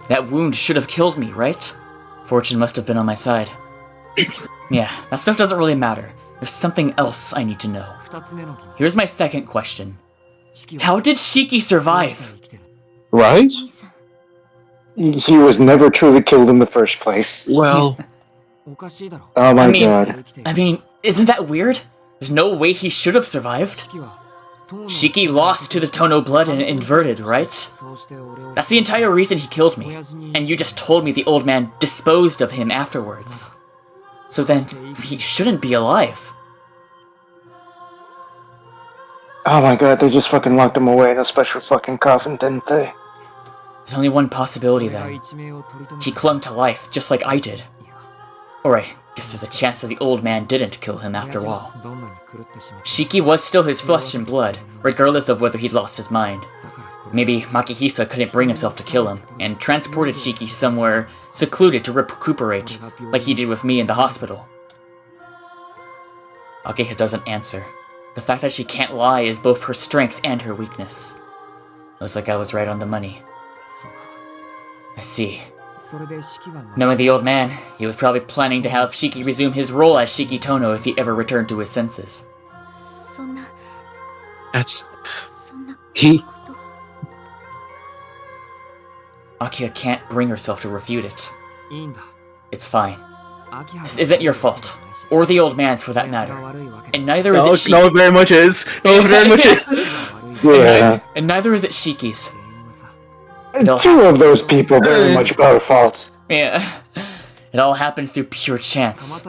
That wound should have killed me, right? Fortune must have been on my side. Yeah, that stuff doesn't really matter. There's something else I need to know. Here's my second question. How did Shiki survive? Right? He was never truly killed in the first place. Well, Oh my god. I mean, isn't that weird? There's no way he should have survived. Shiki lost to the Tono blood and inverted, right? That's the entire reason he killed me. And you just told me the old man disposed of him afterwards. So then, he shouldn't be alive. Oh my god, they just fucking locked him away in a special fucking coffin, didn't they? There's only one possibility then. He clung to life, just like I did. Or I guess there's a chance that the old man didn't kill him after all. Shiki was still his flesh and blood, regardless of whether he'd lost his mind. Maybe Makihisa couldn't bring himself to kill him, and transported Shiki somewhere secluded to recuperate, like he did with me in the hospital. Akeha doesn't answer. The fact that she can't lie is both her strength and her weakness. Looks like I was right on the money. I see. Knowing the old man, he was probably planning to have Shiki resume his role as Shiki Tono if he ever returned to his senses. he... Akia can't bring herself to refute it. It's fine. This isn't your fault, or the old man's for that matter. And neither is it Shiki. No, it very much is. No, it very much is. Yeah. And neither is it Shiki's. Two of those people very much our faults. Yeah. It all happened through pure chance.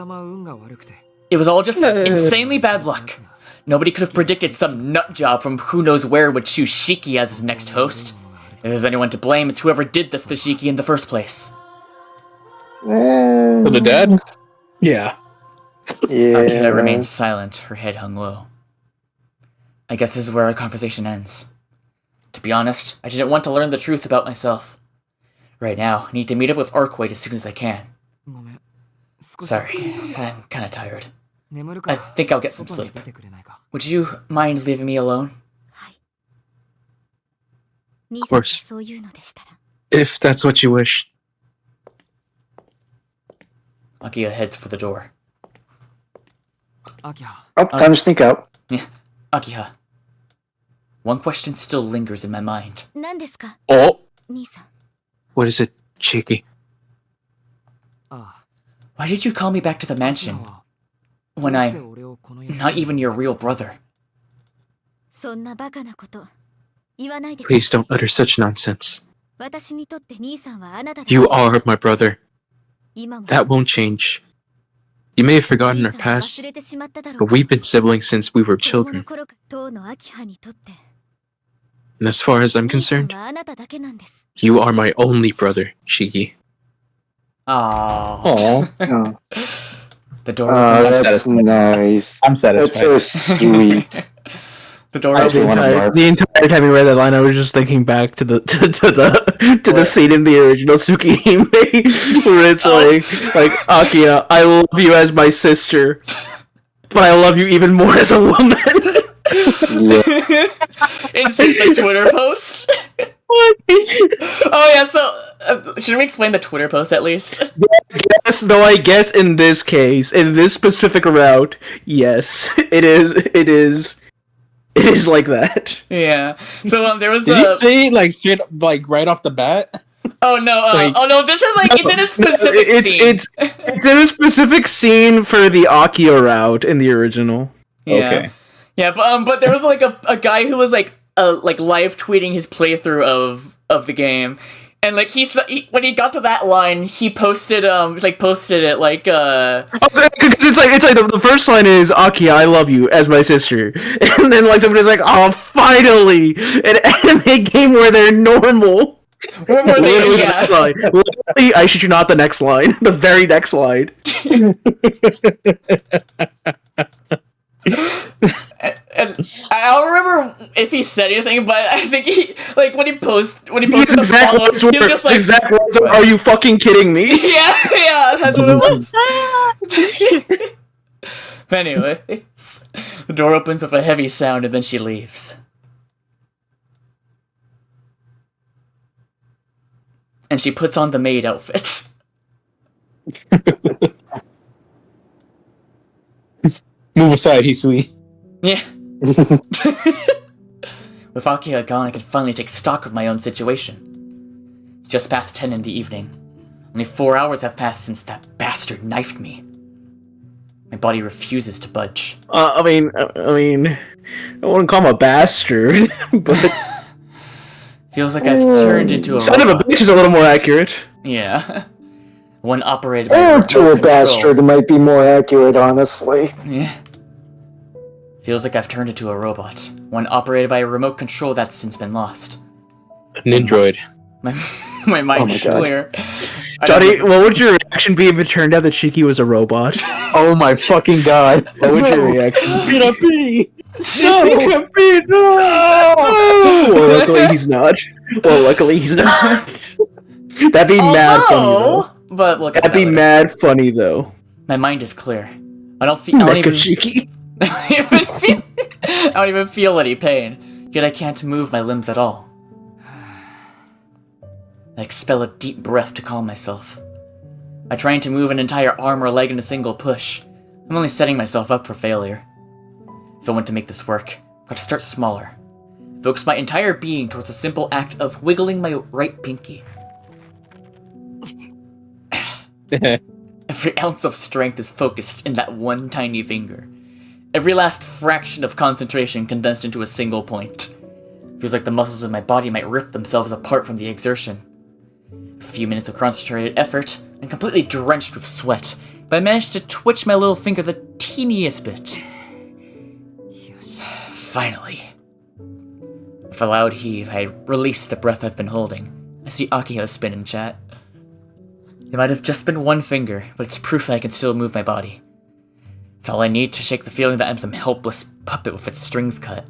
It was all just insanely bad luck. Nobody could have predicted some nut job from who knows where would choose Shiki as his next host. If there's anyone to blame, it's whoever did this to Shiki in the first place. For the dad? Yeah. Yeah. Akira remained silent, her head hung low. I guess this is where our conversation ends. To be honest, I didn't want to learn the truth about myself. Right now, I need to meet up with Arkwright as soon as I can. Sorry, I'm kinda tired. I think I'll get some sleep. Would you mind leaving me alone? Of course. If that's what you wish. Akia heads for the door. Oh, time to sneak out. Yeah, Akiha. One question still lingers in my mind. Oh! What is it, Shiki? Why did you call me back to the mansion when I'm not even your real brother? Please don't utter such nonsense. You are my brother. That won't change. You may have forgotten our past, but we've been siblings since we were children. And as far as I'm concerned, you are my only brother, Shiki. Aww. Oh, The door That's satisfied. nice. I'm satisfied. That's so sweet. The door The opens. entire time you read that line, I was just thinking back to the the scene in the original Tsukihime where it's like Akiya, I love you as my sister, but I love you even more as a woman. Insert the Twitter post. Oh yeah, so should we explain the Twitter post at least? Yes, though I guess in this case, in this specific route, yes, it is like that. Yeah. So there was Did he say like straight like right off the bat? Oh no! This is like it's in a specific scene. It's in a specific scene for the Akiya route in the original. Yeah. Okay. Yeah, but there was like a guy who was like live tweeting his playthrough of the game, and like he when he got to that line, he posted it like it's like the first line is Akiya, I love you as my sister, and then like somebody's like, oh, finally, an anime game where they're normal. Literally, yeah. Literally, I shit you not, the next line, the very next line. And I don't remember if he said anything, but I think he like when he posted the follow-up, he was just like, exact words are, are you fucking kidding me? yeah, that's what it was. But anyway, the door opens with a heavy sound, and then she leaves. And she puts on the maid outfit. Move aside, he's sweet. Yeah. With Akiya gone, I can finally take stock of my own situation. It's just past 10 in the evening. Only 4 hours have passed since that bastard knifed me. My body refuses to budge. I mean, I wouldn't call him a bastard, but Feels like I've turned into a son of a bitch is a little more accurate. Yeah. One operated by Or remote to a control. bastard might be more accurate, honestly. Yeah. Feels like I've turned into a robot. One operated by a remote control that's since been lost. An android. My mind my is God. clear. Johnny, what would your reaction be if it turned out that Shiki was a robot? Oh my fucking god. What would your reaction be? Peter P! No! Well, luckily he's not. That'd be mad funny, though. But look at That'd be that. mad funny, though. My mind is clear. I don't even Shiki. I don't even feel any pain. Yet I can't move my limbs at all. I expel a deep breath to calm myself. I try to move an entire arm or leg in a single push. I'm only setting myself up for failure. If I want to make this work, I have to start smaller. Focus my entire being towards the simple act of wiggling my right pinky. Every ounce of strength is focused in that one tiny finger. Every last fraction of concentration condensed into a single point. Feels like the muscles of my body might rip themselves apart from the exertion. A few minutes of concentrated effort, and completely drenched with sweat, but I managed to twitch my little finger the teeniest bit. Finally. With a loud heave, I release the breath I've been holding. I see Akiya spin in chat. It might have just been one finger, but it's proof that I can still move my body. It's all I need to shake the feeling that I'm some helpless puppet with its strings cut.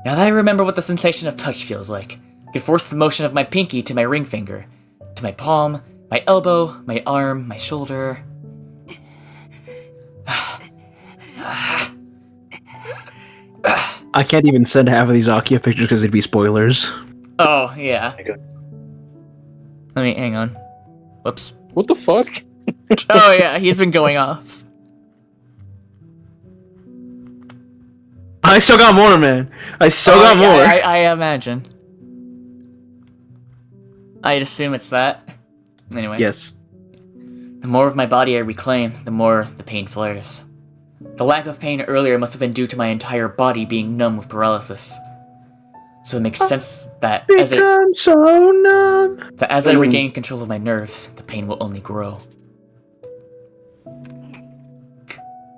Now that I remember what the sensation of touch feels like, I can force the motion of my pinky to my ring finger, to my palm, my elbow, my arm, my shoulder. I can't even send half of these Akiya pictures because they'd be spoilers. Oh, yeah. Let me, hang on. Whoops. What the fuck? Oh, yeah, he's been going off. I still got more, man. I still got more. I imagine. I'd assume it's that. Anyway. Yes. The more of my body I reclaim, the more the pain flares. The lack of pain earlier must have been due to my entire body being numb with paralysis. So it makes sense that as I regain control of my nerves, the pain will only grow.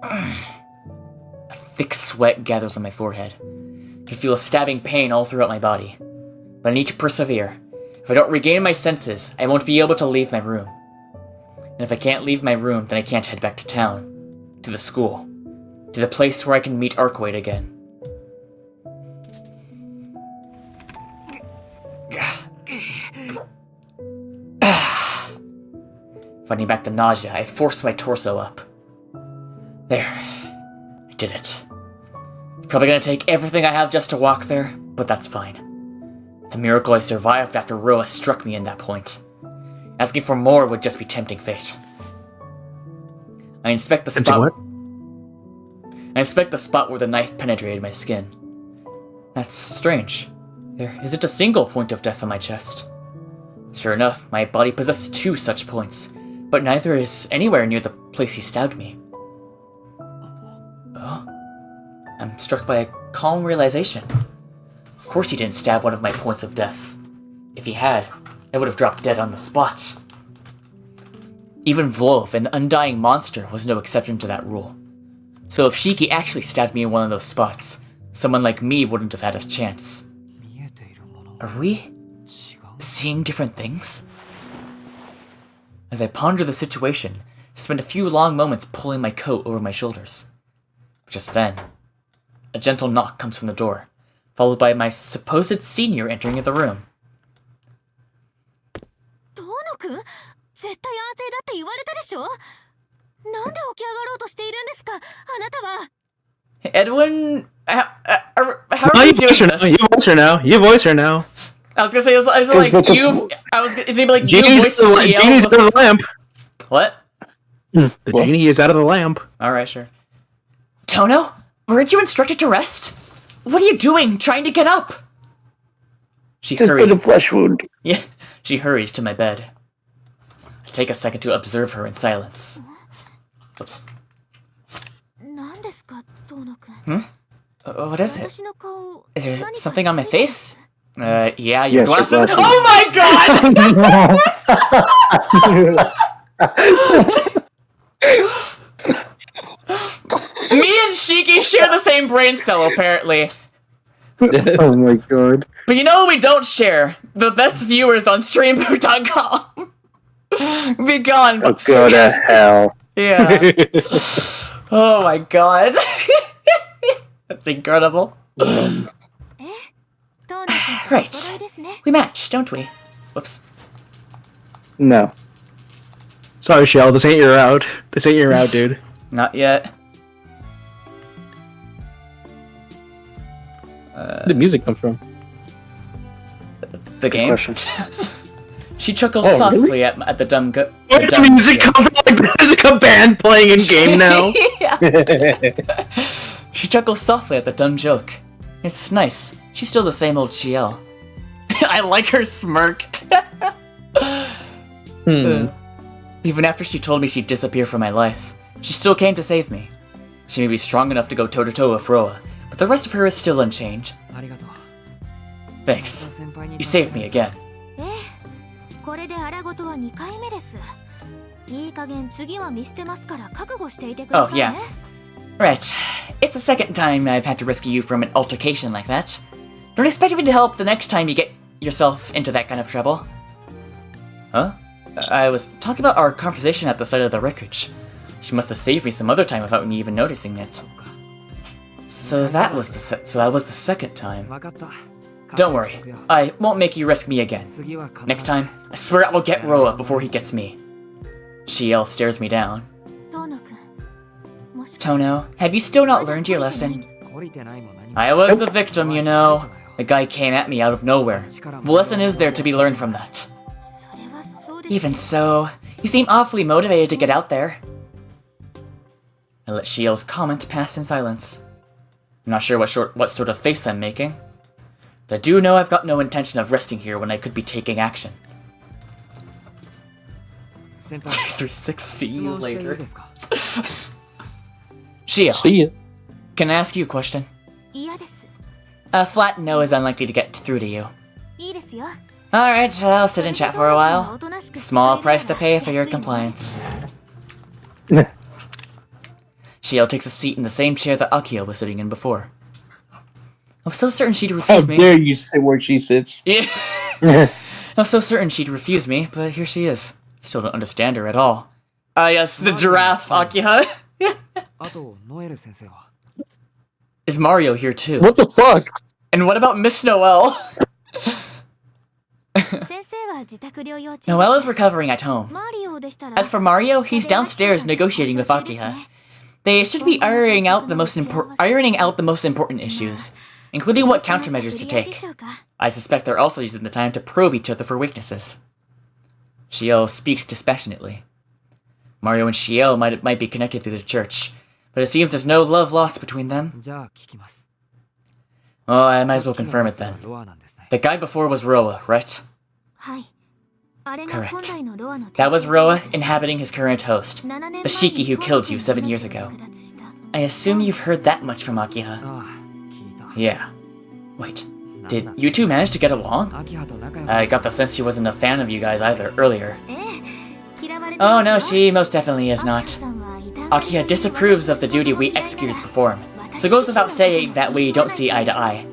A thick sweat gathers on my forehead. I can feel a stabbing pain all throughout my body. But I need to persevere. If I don't regain my senses, I won't be able to leave my room. And if I can't leave my room, then I can't head back to town. To the school. To the place where I can meet Arkwade again. Fighting back the nausea, I forced my torso up. There. I did it. It's probably gonna take everything I have just to walk there, but that's fine. It's a miracle I survived after Roa struck me in that point. Asking for more would just be tempting fate. I inspect the spot. I inspect the spot where the knife penetrated my skin. That's strange. There isn't a single point of death on my chest. Sure enough, my body possesses 2 such points, but neither is anywhere near the place he stabbed me. Oh? I'm struck by a calm realization. Of course he didn't stab one of my points of death. If he had, I would have dropped dead on the spot. Even Vlov, an undying monster, was no exception to that rule. So if Shiki actually stabbed me in one of those spots, someone like me wouldn't have had a chance. Are we seeing different things? As I ponder the situation, I spend a few long moments pulling my coat over my shoulders. Just then, a gentle knock comes from the door, followed by my supposed senior entering the room. Hey, Edwin, how are you doing this? You voice her now. I was gonna say, I was like, you. Is he like you Genie's voice Genie's out of the lamp. What? The genie is out of the lamp. Alright, sure. Tono? Weren't you instructed to rest? What are you doing, trying to get up? She hurries. Just a flesh wound. Yeah, she hurries to my bed. I take a second to observe her in silence. Oops. What is it? Is there something on my face? Yeah, your glasses. Oh my god! Me and Shiki share the same brain cell, apparently. Oh my god. But you know what we don't share? The best viewers on streamboot.com. Be gone. Oh, go to hell. Yeah. Oh my god. That's incredible. Right. We match, don't we? Whoops. No. Sorry, Shell. This ain't your route. This ain't your route, dude. Not yet. Where did the music come from? The game? She chuckles Oh, softly really? at the dumb go- Where did the music come from? Like, there's like a band playing in game now. She chuckles softly at the dumb joke. It's nice. She's still the same old Chiel. I like her smirk. Even after she told me she'd disappear from my life, she still came to save me. She may be strong enough to go toe-to-toe with Roa, but the rest of her is still unchanged. Thanks. You saved me again. Oh, yeah. Right. It's the second time I've had to rescue you from an altercation like that. Don't expect me to help the next time you get yourself into that kind of trouble. Huh? I was talking about our conversation at the site of the wreckage. She must have saved me some other time without me even noticing it. So that was the second time. Don't worry, I won't make you risk me again. Next time, I swear I will get Roa before he gets me. Chiel stares me down. Tono, have you still not learned your lesson? I was the victim, you know. The guy came at me out of nowhere. The lesson is there to be learned from that. Even so, you seem awfully motivated to get out there. I let Chiel's comment pass in silence. I'm not sure what sort of face I'm making, but I do know I've got no intention of resting here when I could be taking action. 3-6, see you later. Chiel, See ya. can I ask you a question? A flat no is unlikely to get through to you. Alright, I'll sit and chat for a while. Small price to pay for your compliance. Shiel takes a seat in the same chair that Akiha was sitting in before. I was so certain she'd refuse me. How dare you sit where she sits? Yeah. I was so certain she'd refuse me, but here she is. Still don't understand her at all. Ah yes, the giraffe, Akiha. Is Mario here too? What the fuck? And what about Miss Noelle? Noelle is recovering at home. As for Mario, he's downstairs negotiating with Akiha. They should be ironing out the most important issues, including what countermeasures to take. I suspect they're also using the time to probe each other for weaknesses. Shiel speaks dispassionately. Mario and Shiel might be connected through the church, but it seems there's no love lost between them. Well, I might as well confirm it then. The guy before was Roa, right? Correct. That was Roa inhabiting his current host, the Shiki who killed you 7 years ago. I assume you've heard that much from Akiha. Yeah. Wait, did you two manage to get along? I got the sense she wasn't a fan of you guys either earlier. Oh no, she most definitely is not. Akiha disapproves of the duty we executors perform, so it goes without saying that we don't see eye to eye.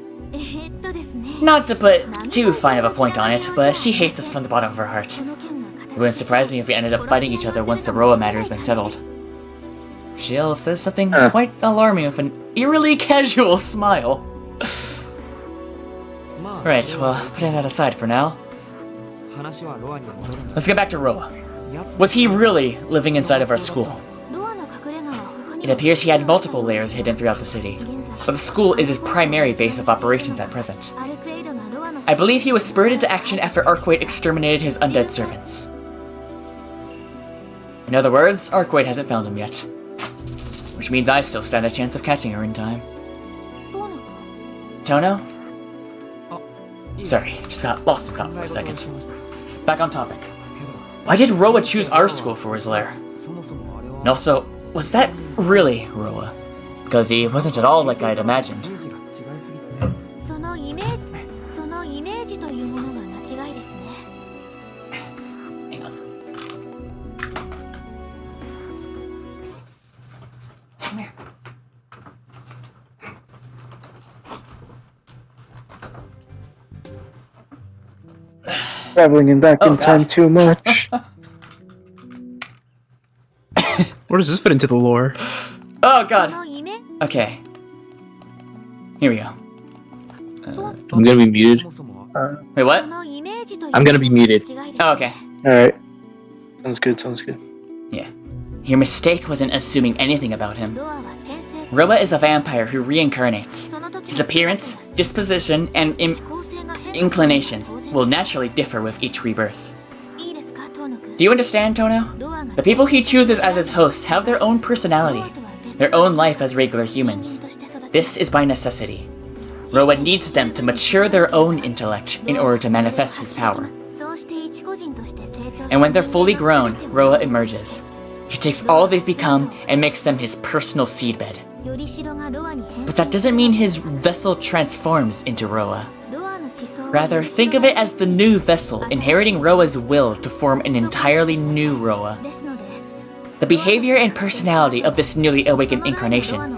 Not to put too fine of a point on it, but she hates us from the bottom of her heart. It wouldn't surprise me if we ended up fighting each other once the Roa matter has been settled. Shiel says something quite alarming with an eerily casual smile. Right, well, putting that aside for now. Let's get back to Roa. Was he really living inside of our school? It appears he had multiple layers hidden throughout the city, but the school is his primary base of operations at present. I believe he was spurred into action after Arkwade exterminated his undead servants. In other words, Arkwade hasn't found him yet. Which means I still stand a chance of catching her in time. Tono? Sorry, just got lost in thought for a second. Back on topic. Why did Roa choose our school for his lair? And also, was that really Roa? Because he wasn't at all like I'd imagined. Hang on. Come here. Traveling back in time too much. Where does this fit into the lore? Oh god. Okay. Here we go. I'm gonna be muted. Wait, what? I'm gonna be muted. Oh, okay. Alright. Sounds good, sounds good. Yeah. Your mistake wasn't assuming anything about him. Roa is a vampire who reincarnates. His appearance, disposition, and inclinations will naturally differ with each rebirth. Do you understand, Tono? The people he chooses as his hosts have their own personality, their own life as regular humans. This is by necessity. Roa needs them to mature their own intellect in order to manifest his power. And when they're fully grown, Roa emerges. He takes all they've become and makes them his personal seedbed. But that doesn't mean his vessel transforms into Roa. Rather, think of it as the new vessel inheriting Roa's will to form an entirely new Roa. The behavior and personality of this newly awakened incarnation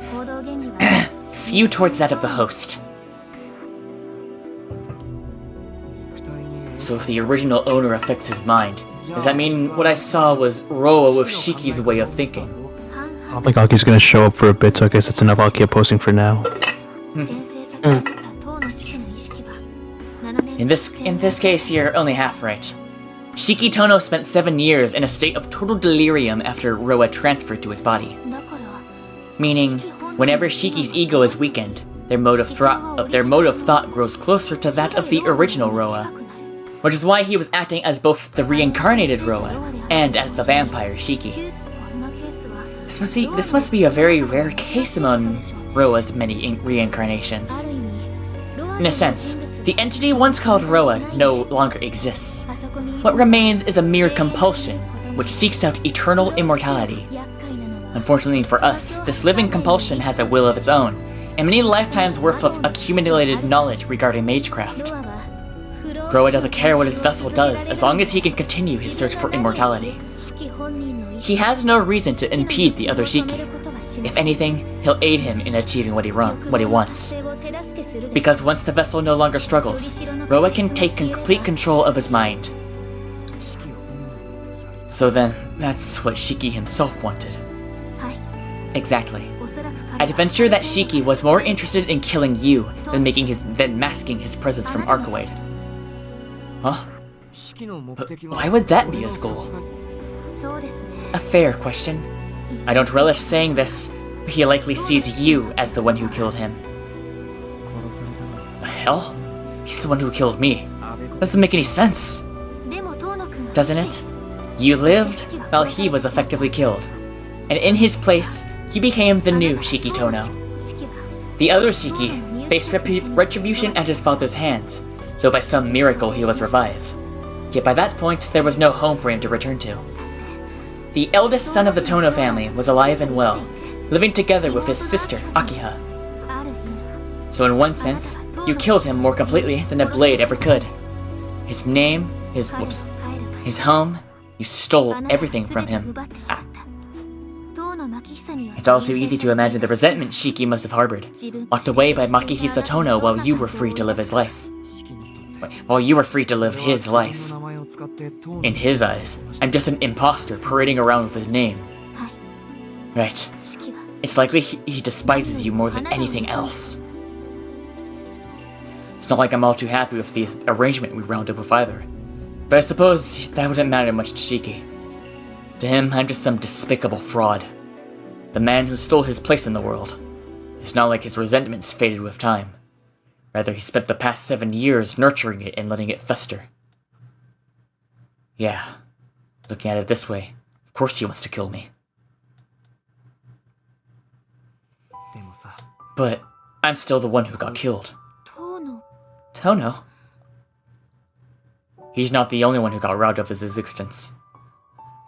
skew towards that of the host. So if the original owner affects his mind, does that mean what I saw was Roa with Shiki's way of thinking? I don't think Aki's gonna show up for a bit, so I guess it's enough Aki posting for now. In this case, you're only half right. Shiki Tono spent 7 years in a state of total delirium after Roa transferred to his body. Meaning, whenever Shiki's ego is weakened, their mode of thought grows closer to that of the original Roa, which is why he was acting as both the reincarnated Roa and as the vampire Shiki. This must be a very rare case among Roa's many reincarnations. In a sense, the entity once called Roa no longer exists. What remains is a mere compulsion, which seeks out eternal immortality. Unfortunately for us, this living compulsion has a will of its own, and many lifetimes worth of accumulated knowledge regarding magecraft. Roa doesn't care what his vessel does as long as he can continue his search for immortality. He has no reason to impede the other Shiki. If anything, he'll aid him in achieving what he wants. Because once the vessel no longer struggles, Roa can take complete control of his mind. So then, that's what Shiki himself wanted. Exactly. I'd venture that Shiki was more interested in killing you than masking his presence from Arcoade. Huh? But why would that be his goal? A fair question. I don't relish saying this, but he likely sees you as the one who killed him. The hell? He's the one who killed me. Doesn't make any sense. Doesn't it? You lived while he was effectively killed. And in his place, he became the new Shiki Tono. The other Shiki faced retribution at his father's hands, though by some miracle he was revived. Yet by that point, there was no home for him to return to. The eldest son of the Tono family was alive and well, living together with his sister, Akiha. So in one sense, you killed him more completely than a blade ever could. His name, his home, you stole everything from him. It's all too easy to imagine the resentment Shiki must have harbored, locked away by Makihisa Tono while you were free to live his life. While you were free to live his life. In his eyes, I'm just an imposter parading around with his name. Right. It's likely he despises you more than anything else. It's not like I'm all too happy with the arrangement we rounded up with either. But I suppose that wouldn't matter much to Shiki. To him, I'm just some despicable fraud. The man who stole his place in the world. It's not like his resentments faded with time. Rather, he spent the past 7 years nurturing it and letting it fester. Yeah, looking at it this way, of course he wants to kill me. But I'm still the one who got killed. Tono? He's not the only one who got robbed of his existence.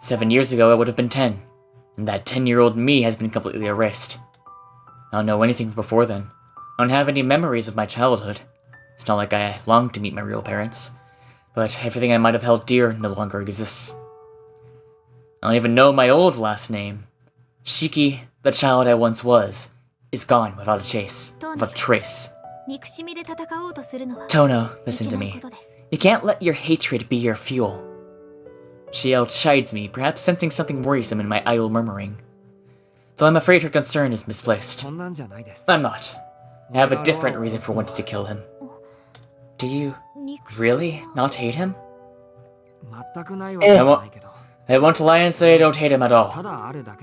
7 years ago I would have been 10, and that 10-year-old me has been completely erased. I don't know anything from before then. I don't have any memories of my childhood. It's not like I long to meet my real parents, but everything I might have held dear no longer exists. I don't even know my old last name. Shiki, the child I once was, is gone without a trace. Tono, listen to me. You can't let your hatred be your fuel. Shiel chides me, perhaps sensing something worrisome in my idle murmuring. Though I'm afraid her concern is misplaced. I'm not. I have a different reason for wanting to kill him. Do you really not hate him? I won't lie and say I don't hate him at all.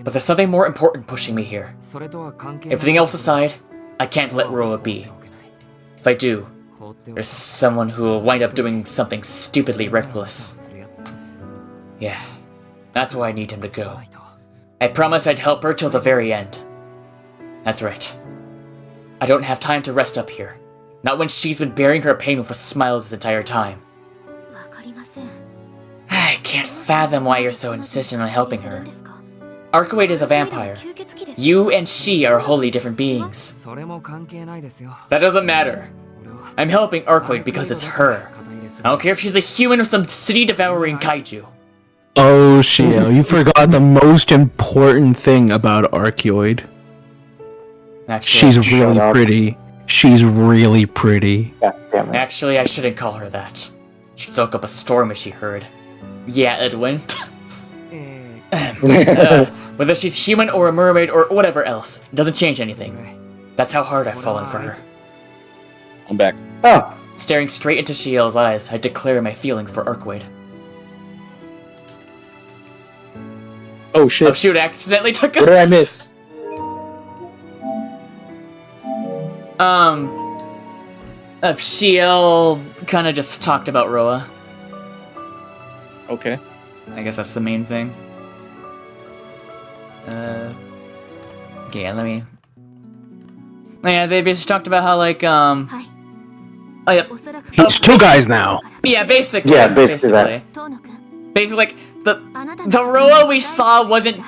But there's something more important pushing me here. Everything else aside, I can't let Roa be. If I do, there's someone who will wind up doing something stupidly reckless. Yeah, that's why I need him to go. I promised I'd help her till the very end. That's right. I don't have time to rest up here. Not when she's been bearing her pain with a smile this entire time. I can't fathom why you're so insistent on helping her. Arcoade is a vampire. You and she are wholly different beings. That doesn't matter. I'm helping Arcoade because it's her. I don't care if she's a human or some city-devouring kaiju. Oh, Shiel, you forgot the most important thing about Arcoade. She's really pretty. She's really pretty. Actually, I shouldn't call her that. She'd soak up a storm if she heard. Yeah, Edwin. Whether she's human or a mermaid or whatever else, it doesn't change anything. That's how hard I've fallen for her. I'm back. Oh. Staring straight into Shiel's eyes, I declare my feelings for Arcoade. Oh shit. Oh shoot, I accidentally took What did I miss? Shiel kinda just talked about Roa. Okay. I guess that's the main thing. Okay, let me... Yeah, they basically talked about how, like, Oh, yep. It's two guys now. Yeah, basically. Yeah, basically that. Basically, like, the Roa we saw wasn't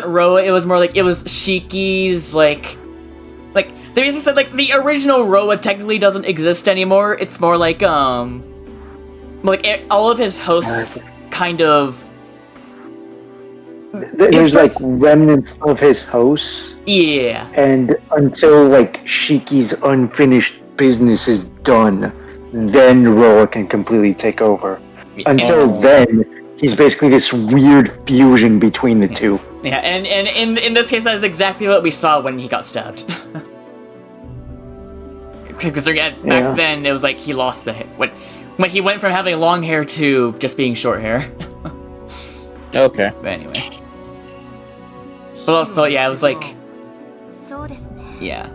Roa, it was more like, it was Shiki's, like, they basically said, like, the original Roa technically doesn't exist anymore, it's more like, all of his hosts kind of there's like remnants of his house. Yeah. And until like Shiki's unfinished business is done, then Roa can completely take over. Until then, he's basically this weird fusion between the two. Yeah, and in this case, that's exactly what we saw when he got stabbed. Because back then, it was like he lost the hair. When he went from having long hair to just being short hair. Okay. But anyway. But also, yeah, it was like... Yeah.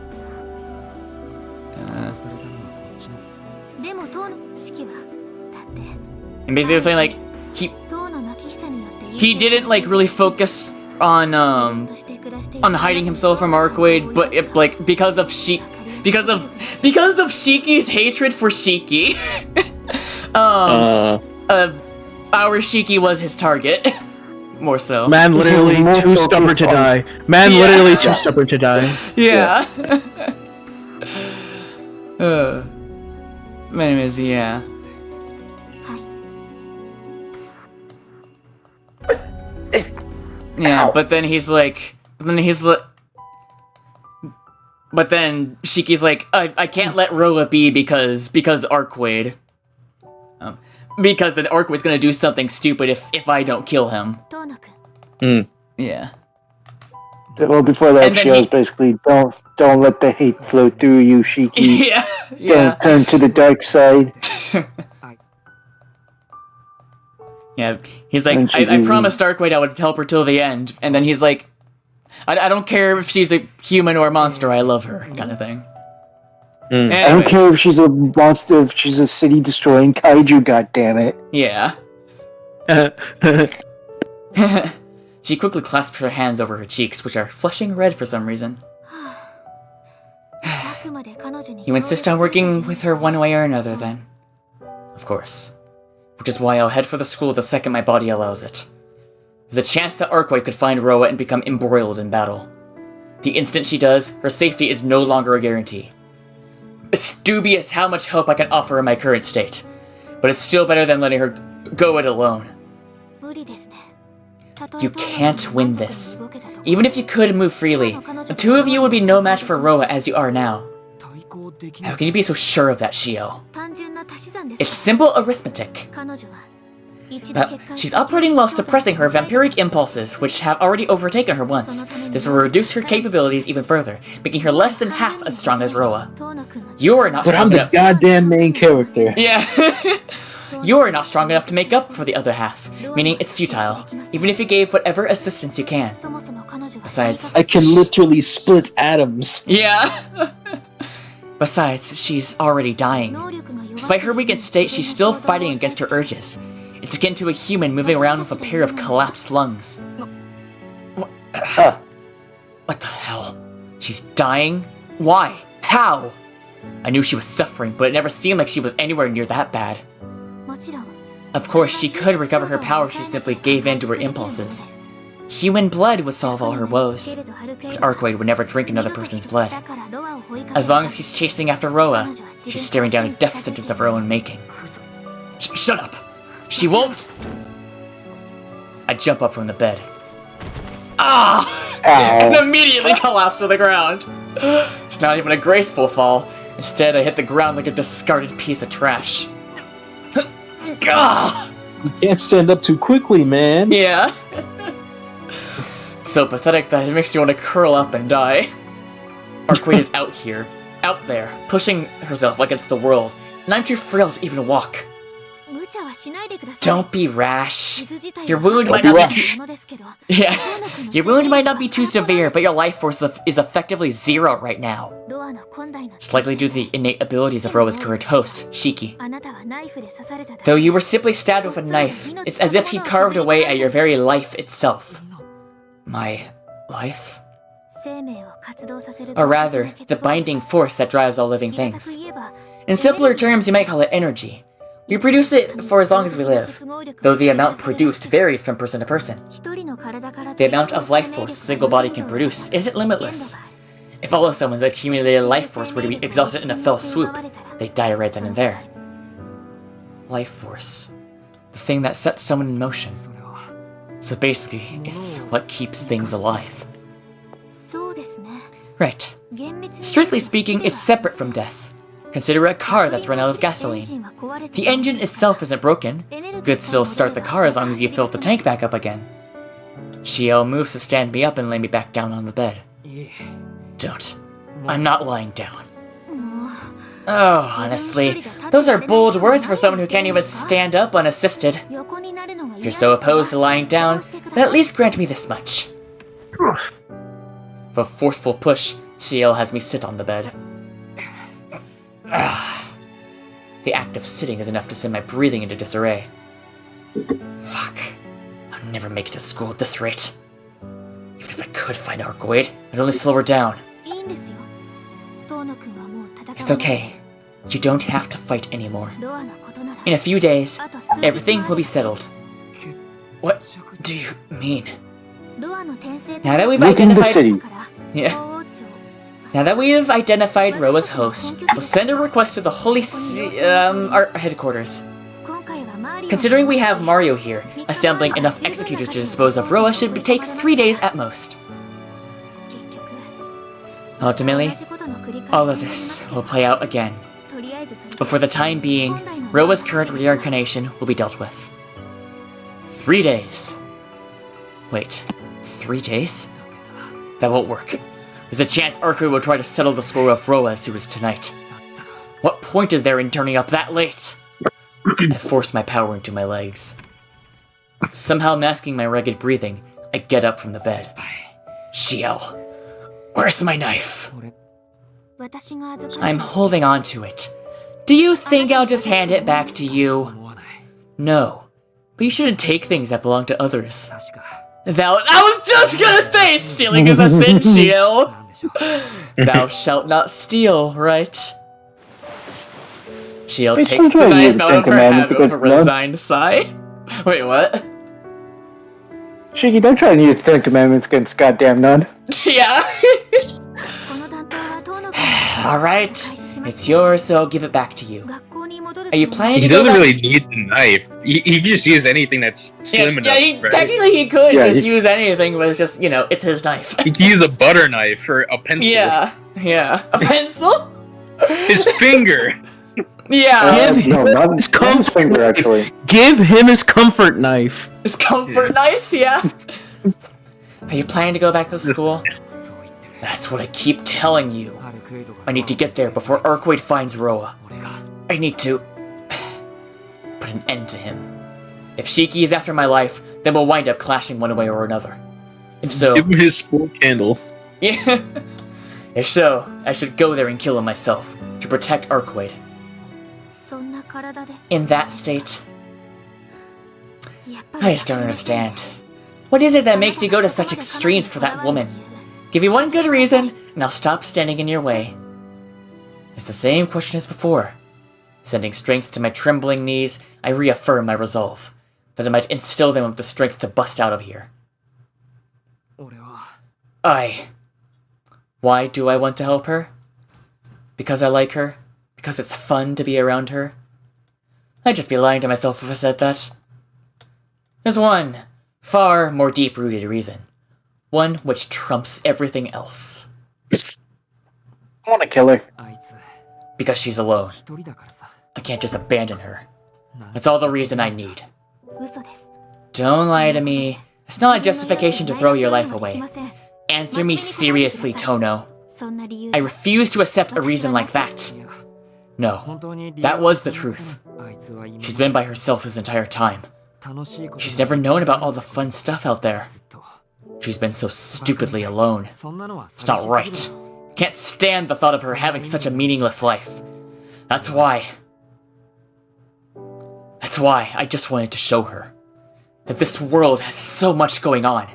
And basically, I was saying, like, he didn't, like, really focus on hiding himself from Arcade, but, because of Shiki's hatred for Shiki, our Shiki was his target. More so. Man literally too stubborn to die. Man literally too stubborn to die. Yeah. Anyways, yeah. Yeah, but then Shiki's like, I can't let Roa be because Arcade. Because then Arcwade's gonna do something stupid if I don't kill him. Yeah. Well, before that, she was basically, don't let the hate flow through you, Shiki. Yeah. Don't turn to the dark side. Yeah, he's like, I promised Arcwade I would help her till the end, and then he's like, I don't care if she's a human or a monster, I love her, kind of thing. I don't care if she's a monster, if she's a city-destroying kaiju, goddammit. Yeah. She quickly clasps her hands over her cheeks, which are flushing red for some reason. You insist on working with her one way or another, then? Of course. Which is why I'll head for the school the second my body allows it. There's a chance that Arcwade could find Roa and become embroiled in battle. The instant she does, her safety is no longer a guarantee. It's dubious how much help I can offer in my current state, but it's still better than letting her go it alone. You can't win this. Even if you could move freely, the two of you would be no match for Roa as you are now. How can you be so sure of that, Shio? It's simple arithmetic. But she's operating while suppressing her vampiric impulses, which have already overtaken her once. This will reduce her capabilities even further, making her less than half as strong as Roa. You're not strong enough. But I'm the goddamn main character. Yeah. You're not strong enough to make up for the other half, meaning it's futile, even if you gave whatever assistance you can. Besides, I can literally split atoms. Yeah. Besides, she's already dying. Despite her weakened state, she's still fighting against her urges. It's akin to a human moving around with a pair of collapsed lungs. What the hell? She's dying? Why? How? I knew she was suffering, but it never seemed like she was anywhere near that bad. Of course, she could recover her power if she simply gave in to her impulses. Human blood would solve all her woes, but Arcwade would never drink another person's blood. As long as she's chasing after Roa, she's staring down a death sentence of her own making. Shut up! She won't! I jump up from the bed. Ah! And immediately collapse to the ground. It's not even a graceful fall. Instead, I hit the ground like a discarded piece of trash. Gah! You can't stand up too quickly, man. Yeah. It's so pathetic that it makes you want to curl up and die. Arcwade is out here, out there, pushing herself against the world, and I'm too frail to even walk. Don't be rash. Your wound might not be too... Your wound might not be too severe, but your life force is effectively zero right now. It's likely due to the innate abilities of Roa's current host, Shiki. Though you were simply stabbed with a knife, it's as if he carved away at your very life itself. My life? Or rather, the binding force that drives all living things. In simpler terms, you might call it energy. We produce it for as long as we live, though the amount produced varies from person to person. The amount of life force a single body can produce isn't limitless. If all of someone's accumulated life force were to be exhausted in a fell swoop, they'd die right then and there. Life force. The thing that sets someone in motion. So basically, it's what keeps things alive. Right. Strictly speaking, it's separate from death. Consider a car that's run out of gasoline. The engine itself isn't broken. Could still start the car as long as you fill the tank back up again. Shiel moves to stand me up and lay me back down on the bed. Don't. I'm not lying down. Oh, honestly, those are bold words for someone who can't even stand up unassisted. If you're so opposed to lying down, then at least grant me this much. With a forceful push, Shiel has me sit on the bed. The act of sitting is enough to send my breathing into disarray. Fuck. I'll never make it to school at this rate. Even if I could find Arcoid, I'd only slow her down. It's okay. You don't have to fight anymore. In a few days, everything will be settled. What do you mean? Now that we've identified... Yeah. Now that we have identified Roa's host, we'll send a request to the our headquarters. Considering we have Mario here, assembling enough executors to dispose of Roa should take 3 days at most. Ultimately, all of this will play out again. But for the time being, Roa's current reincarnation will be dealt with. 3 days. Wait, 3 days? That won't work. There's a chance Arcoid will try to settle the score of Roa as soon as tonight. What point is there in turning up that late? I force my power into my legs. Somehow masking my ragged breathing, I get up from the bed. Shiel, where's my knife? I'm holding on to it. Do you think I'll just hand it back to you? No, but you shouldn't take things that belong to others. I was just gonna say stealing is a sin, Shiel! Thou shalt not steal, right? Shiel takes the knife out of her habit with a resigned sigh. Wait, what? Shiggy, don't try and use 10 commandments against goddamn none. Yeah. Alright, it's yours, so I'll give it back to you. Are you planning to go back? He doesn't really need the knife. He can just use anything that's slim enough. Yeah, technically he could use anything, but it's just, it's his knife. He can use a butter knife or a pencil. Yeah. A pencil? His finger! Yeah. Not his finger, actually. Give him his comfort knife. His comfort knife, yeah. Are you planning to go back to school? That's what I keep telling you. I need to get there before Arcoid finds Roa. I need to put an end to him. If Shiki is after my life, then we'll wind up clashing one way or another. If so... Give him his school candle. Yeah. If so, I should go there and kill him myself, to protect Arcoid. In that state... I just don't understand. What is it that makes you go to such extremes for that woman? Give me one good reason, and I'll stop standing in your way. It's the same question as before. Sending strength to my trembling knees, I reaffirm my resolve, that I might instill them with the strength to bust out of here. Why do I want to help her? Because I like her? Because it's fun to be around her? I'd just be lying to myself if I said that. There's one, far more deep-rooted reason. One which trumps everything else. I want to kill her. Because she's alone. I can't just abandon her. That's all the reason I need. Don't lie to me. It's not a justification to throw your life away. Answer me seriously, Tono. I refuse to accept a reason like that. No, that was the truth. She's been by herself this entire time. She's never known about all the fun stuff out there. She's been so stupidly alone. It's not right. Can't stand the thought of her having such a meaningless life. That's why I just wanted to show her that this world has so much going on.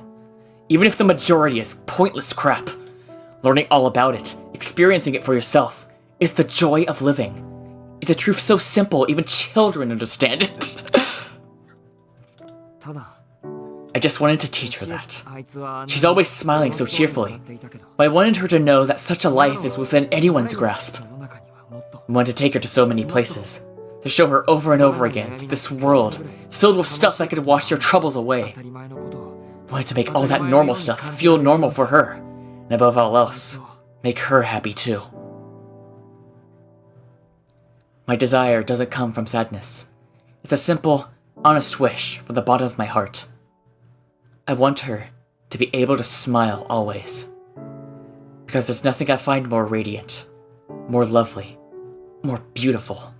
Even if the majority is pointless crap, learning all about it, experiencing it for yourself, is the joy of living. It's a truth so simple, even children understand it. I just wanted to teach her that. She's always smiling so cheerfully, but I wanted her to know that such a life is within anyone's grasp. I wanted to take her to so many places, To show her over and over again that this world is filled with stuff that could wash your troubles away. I wanted to make all that normal stuff feel normal for her. And above all else, make her happy too. My desire doesn't come from sadness. It's a simple, honest wish from the bottom of my heart. I want her to be able to smile always. Because there's nothing I find more radiant, more lovely, more beautiful.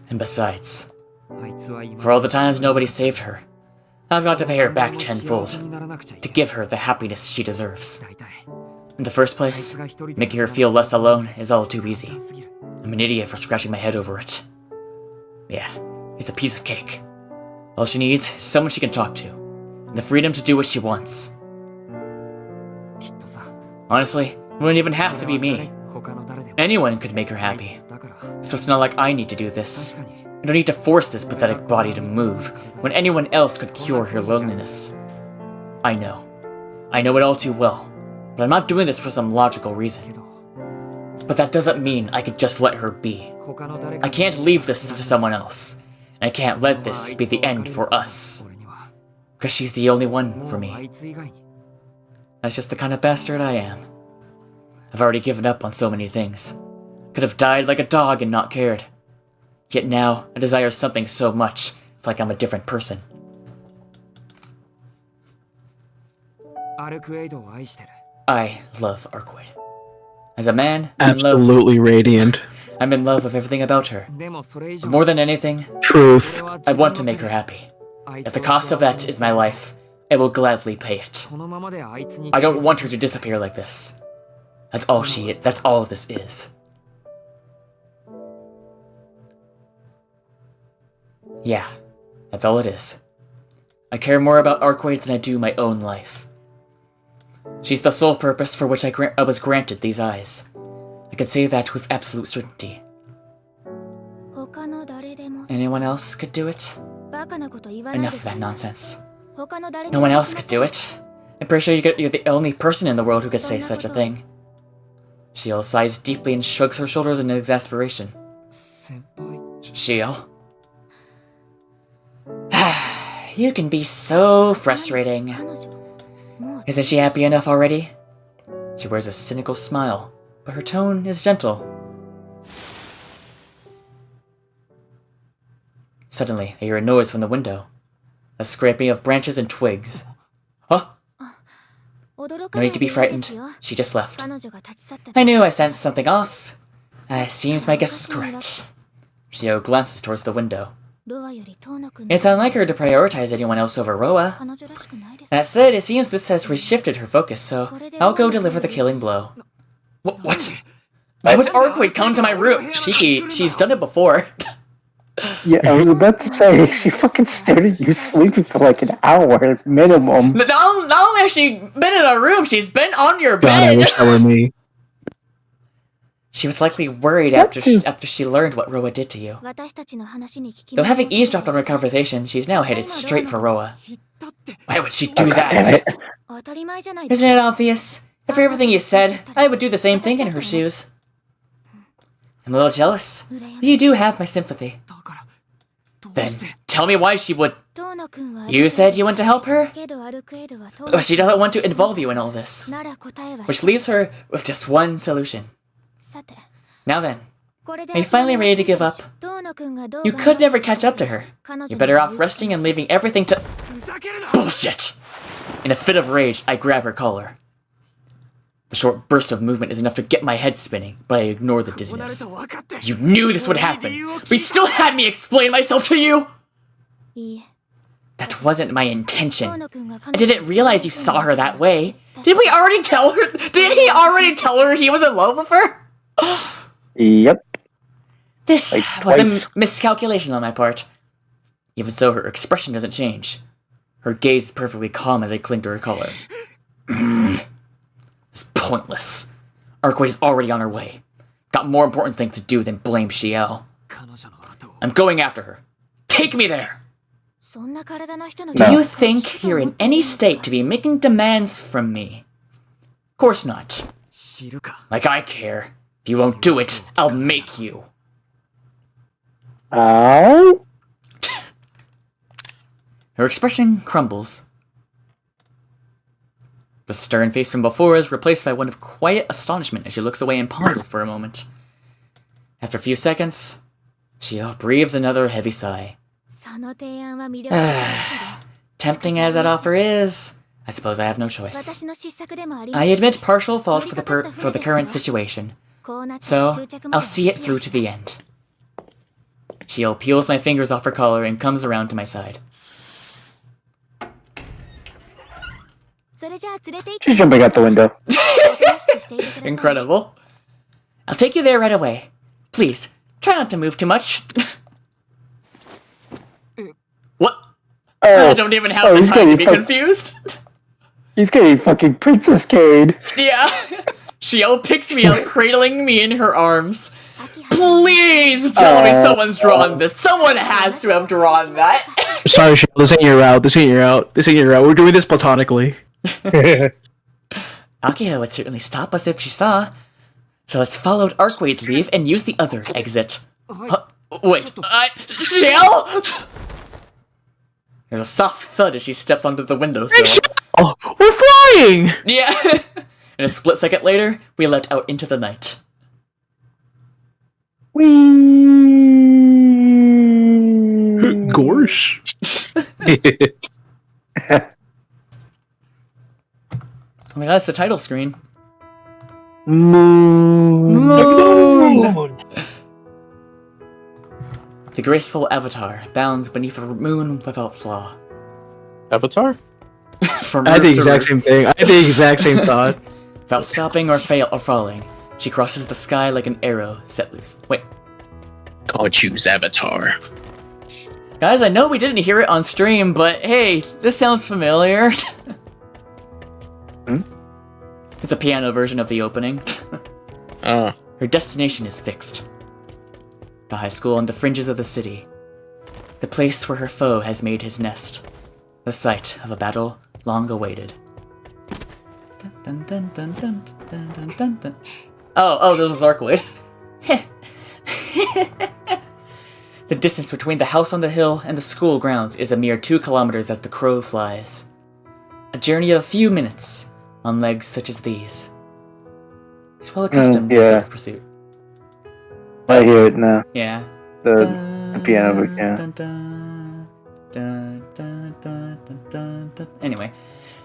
And besides, for all the times nobody saved her, I've got to pay her back tenfold, to give her the happiness she deserves. In the first place, making her feel less alone is all too easy. I'm an idiot for scratching my head over it. Yeah, it's a piece of cake. All she needs is someone she can talk to, and the freedom to do what she wants. Honestly, it wouldn't even have to be me. Anyone could make her happy. So it's not like I need to do this. I don't need to force this pathetic body to move, when anyone else could cure her loneliness. I know it all too well, but I'm not doing this for some logical reason. But that doesn't mean I could just let her be. I can't leave this to someone else, and I can't let this be the end for us. Because she's the only one for me. That's just the kind of bastard I am. I've already given up on so many things. Could have died like a dog and not cared. Yet now, I desire something so much, it's like I'm a different person. I love Arcwood. As a man, absolutely radiant. I'm in love with everything about her. But more than anything, truth. I want to make her happy. If the cost of that is my life, I will gladly pay it. I don't want her to disappear like this. That's all this is. Yeah, that's all it is. I care more about Arcwood than I do my own life. She's the sole purpose for which I was granted these eyes. I can say that with absolute certainty. Anyone else could do it? Enough of that nonsense. No one else could do it. I'm pretty sure you're the only person in the world who could say such a thing. Shiel sighs deeply and shrugs her shoulders in exasperation. Shiel? You can be so frustrating. Isn't she happy enough already? She wears a cynical smile, but her tone is gentle. Suddenly, I hear a noise from the window. A scraping of branches and twigs. Huh? No need to be frightened. She just left. I knew I sensed something off. Seems my guess was correct. Shio glances towards the window. It's unlike her to prioritize anyone else over Roa. That said, it seems this has reshifted her focus, so I'll go deliver the killing blow. What? Why would Arcwood come to my room? She's done it before. Yeah, I was about to say, she fucking stared at you sleeping for like an hour minimum. Not only has she been in a room, she's been on your bed! God, I wish that were me. She was likely worried after she learned what Roa did to you. Though having eavesdropped on her conversation, she's now headed straight for Roa. Why would she do that? Isn't it obvious? After everything you said, I would do the same thing in her shoes. I'm a little jealous, but you do have my sympathy. Then, tell me why she would... You said you want to help her? But she doesn't want to involve you in all this. Which leaves her with just one solution. Now then, are you finally ready to give up? You could never catch up to her. You're better off resting and leaving everything to... Bullshit! In a fit of rage, I grab her collar. The short burst of movement is enough to get my head spinning, but I ignore the dizziness. You knew this would happen, but you still had me explain myself to you! That wasn't my intention. I didn't realize you saw her that way. Did he already tell her he was in love with her? Yep. This was a miscalculation on my part. Even so, her expression doesn't change. Her gaze is perfectly calm as I cling to her collar. It's pointless. Arcwood is already on her way. Got more important things to do than blame Shiel. I'm going after her. Take me there! Do you think you're in any state to be making demands from me? Of course not. Like I care. If you won't do it, I'll make you. Oh? Her expression crumbles. The stern face from before is replaced by one of quiet astonishment as she looks away and ponders for a moment. After a few seconds, she breathes another heavy sigh. Tempting as that offer is, I suppose I have no choice. I admit partial fault for the current situation, so I'll see it through to the end. She peels my fingers off her collar and comes around to my side. She's jumping out the window. Incredible. I'll take you there right away. Please, try not to move too much. What? Oh, I don't even have the time to be confused. He's getting fucking princess carried. Yeah. Shiel picks me up, cradling me in her arms. Please tell me someone's drawn this. Someone has to have drawn that. Sorry, Shiel, this ain't your route. This ain't your route. We're doing this platonically. Akio would certainly stop us if she saw. So let's follow Arcwade's leave and use the other exit. Wait, Shiel? There's a soft thud as she steps onto the windowsill. Oh, we're flying! Yeah. And a split second later, we let out into the night. Whee! Gorsh. Oh my god, it's the title screen. Moon. The graceful avatar bounds beneath a moon without flaw. Avatar? From I had the roof to exact roof. same thing. I had the exact same thought. Without stopping or falling, she crosses the sky like an arrow set loose. Wait. Can't choose Avatar. Guys, I know we didn't hear it on stream, but hey, this sounds familiar. It's a piano version of the opening. Her destination is fixed. The high school on the fringes of the city. The place where her foe has made his nest. The site of a battle long awaited. Dun, dun, dun, dun, dun, dun, dun, dun. Oh, this was Arcwade. The distance between the house on the hill and the school grounds is a mere 2 kilometers as the crow flies. A journey of a few minutes on legs such as these. She's well accustomed to this sort of pursuit. I hear it now. Yeah. The piano, yeah. Anyway,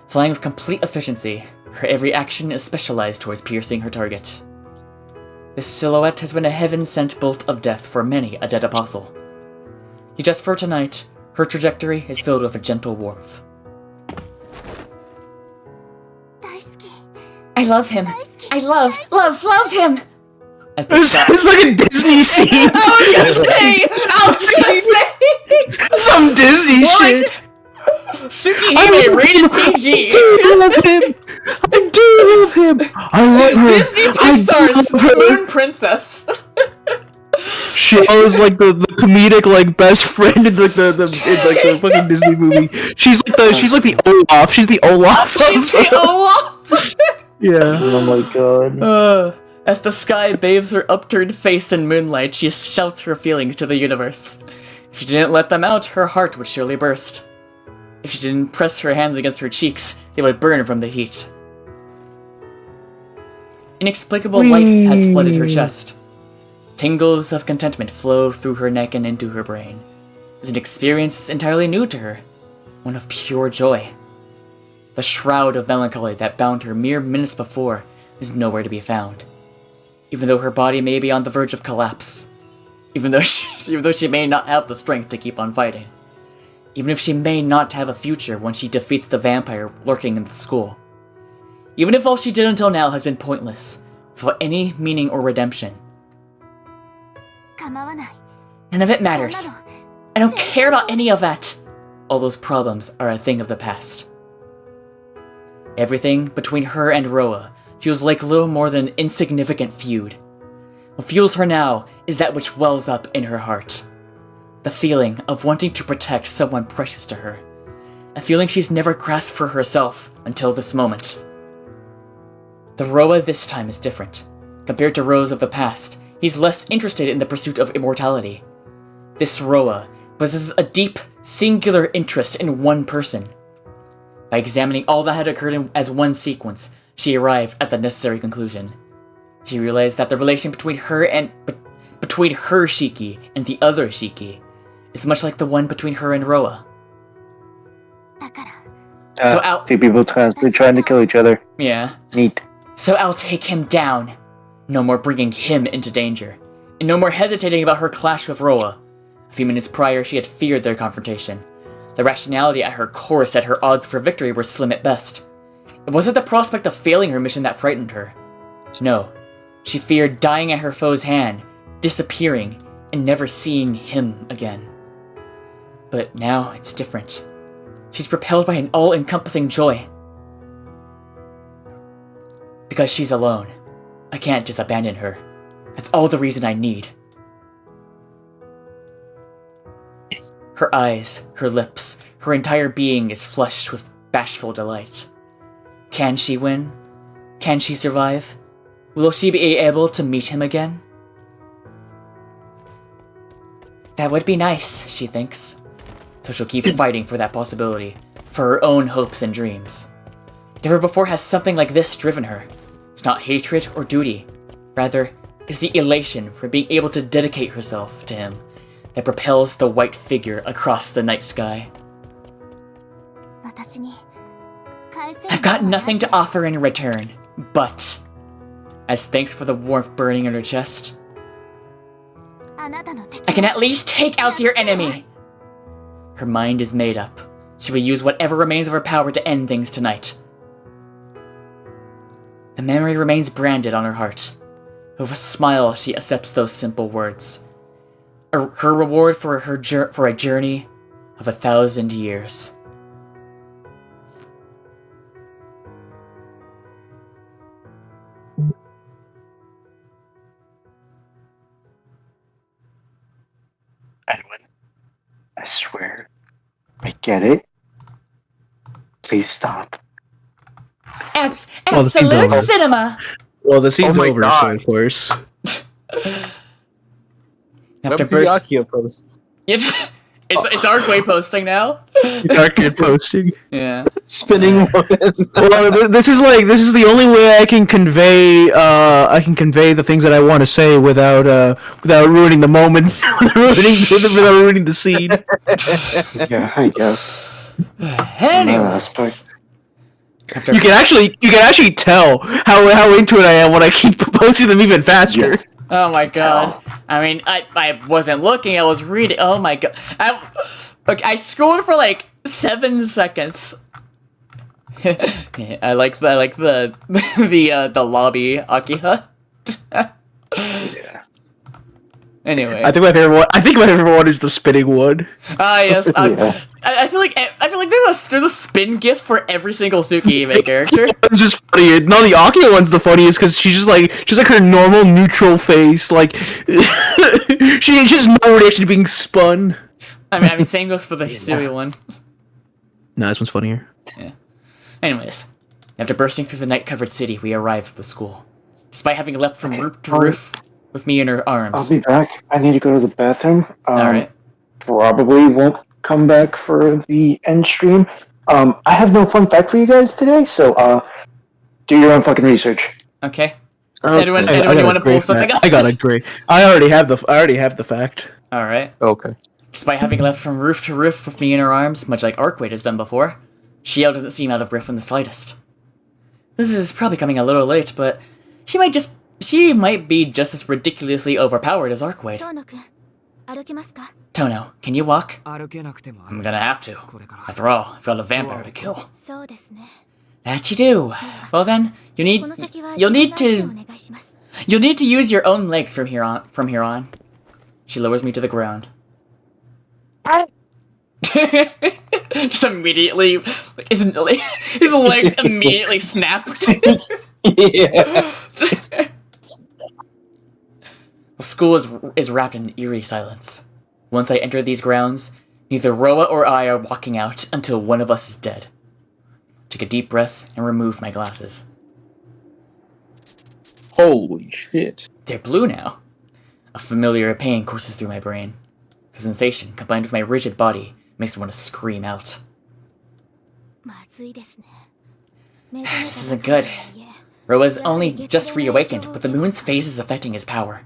flying with complete efficiency, her every action is specialized towards piercing her target. This silhouette has been a heaven-sent bolt of death for many a dead apostle. Yet just for tonight, her trajectory is filled with a gentle warmth. I love him. I love him! It's like a Disney scene. I was gonna say! Some Disney shit. Tsukihime, rated PG! I do love him! I love her! Disney Pixar's Moon Princess! She was like the comedic like best friend in the fucking Disney movie. She's like the Olaf. She's the Olaf. She's the Olaf! Yeah. Oh my god. As the sky bathes her upturned face in moonlight, she shouts her feelings to the universe. If she didn't let them out, her heart would surely burst. If she didn't press her hands against her cheeks, they would burn from the heat. Inexplicable light has flooded her chest. Tingles of contentment flow through her neck and into her brain. It's an experience entirely new to her, one of pure joy. The shroud of melancholy that bound her mere minutes before is nowhere to be found. Even though her body may be on the verge of collapse. Even though she may not have the strength to keep on fighting. Even if she may not have a future once she defeats the vampire lurking in the school. Even if all she did until now has been pointless, without any meaning or redemption. None of it matters. I don't care about any of that. All those problems are a thing of the past. Everything between her and Roa feels like little more than an insignificant feud. What fuels her now is that which wells up in her heart. The feeling of wanting to protect someone precious to her. A feeling she's never grasped for herself until this moment. The Roa this time is different. Compared to Roa's of the past, he's less interested in the pursuit of immortality. This Roa possesses a deep, singular interest in one person. By examining all that had occurred as one sequence, she arrived at the necessary conclusion. She realized that the relation between her Shiki and the other Shiki is much like the one between her and Roa. Two people trying to kill each other. Yeah. Neat. So I'll take him down. No more bringing him into danger. And no more hesitating about her clash with Roa. A few minutes prior, she had feared their confrontation. The rationality at her core said her odds for victory were slim at best. It wasn't the prospect of failing her mission that frightened her. No. She feared dying at her foe's hand, disappearing, and never seeing him again. But now it's different. She's propelled by an all-encompassing joy. Because she's alone. I can't just abandon her. That's all the reason I need. Her eyes, her lips, her entire being is flushed with bashful delight. Can she win? Can she survive? Will she be able to meet him again? That would be nice, she thinks. So she'll keep fighting for that possibility, for her own hopes and dreams. Never before has something like this driven her. It's not hatred or duty. Rather, it's the elation for being able to dedicate herself to him that propels the white figure across the night sky. I've got nothing to offer in return, but as thanks for the warmth burning in her chest, I can at least take out your enemy! Her mind is made up. She will use whatever remains of her power to end things tonight. The memory remains branded on her heart. With a smile, she accepts those simple words. Her reward for a journey of 1,000 years. Edwin, I swear, I get it. Please stop. Absolute cinema! Well, the scene's Oh my over, God. so of course. After Welcome to the burst, Akio post. it's Arcway posting now. Dark Kid posting. Yeah. Spinning one. Well, this is the only way I can convey the things that I want to say without ruining the moment, without ruining the scene. Yeah, I guess. Anyways. After You can actually tell how into it I am when I keep posting them even faster. Yes. Oh my god. I mean, I wasn't looking, I was reading. Oh my god. I scrolled for like 7 seconds. I like the lobby Akiha. Yeah. Anyway. I think my favorite one is the spinning one. Ah yes. Yeah. I feel like there's a spin gift for every single Tsukihime character. It's just funny. No, the Akio one's the funniest because she's like her normal neutral face. Like she has no reaction to being spun. I mean, same goes for the Hisui one. No, this one's funnier. Yeah. Anyways, after bursting through the night-covered city, we arrived at the school. Despite having leapt from roof to roof with me in her arms. I'll be back. I need to go to the bathroom. Alright. Probably won't come back for the end stream. I have no fun fact for you guys today, so do your own fucking research. Okay. Okay. Anyone I you got want to a pull great something fact. up? I got a great. I already have the fact. Alright. Okay. Despite having left from roof to roof with me in her arms, much like Arcwade has done before, Shiel doesn't seem out of breath in the slightest. This is probably coming a little late, but she might be just as ridiculously overpowered as Arcwade. Tono, can you walk? I'm gonna have to. After all, I've got a vampire to kill. That you do. Well then, you'll need to use your own legs from here on. She lowers me to the ground. Just immediately, his legs immediately snap. Yeah. The school is wrapped in eerie silence. Once I enter these grounds, neither Roa or I are walking out until one of us is dead. Take a deep breath and remove my glasses. Holy shit. They're blue now. A familiar pain courses through my brain. The sensation, combined with my rigid body, makes me want to scream out. This isn't good. Roa's only just reawakened, but the moon's phase is affecting his power.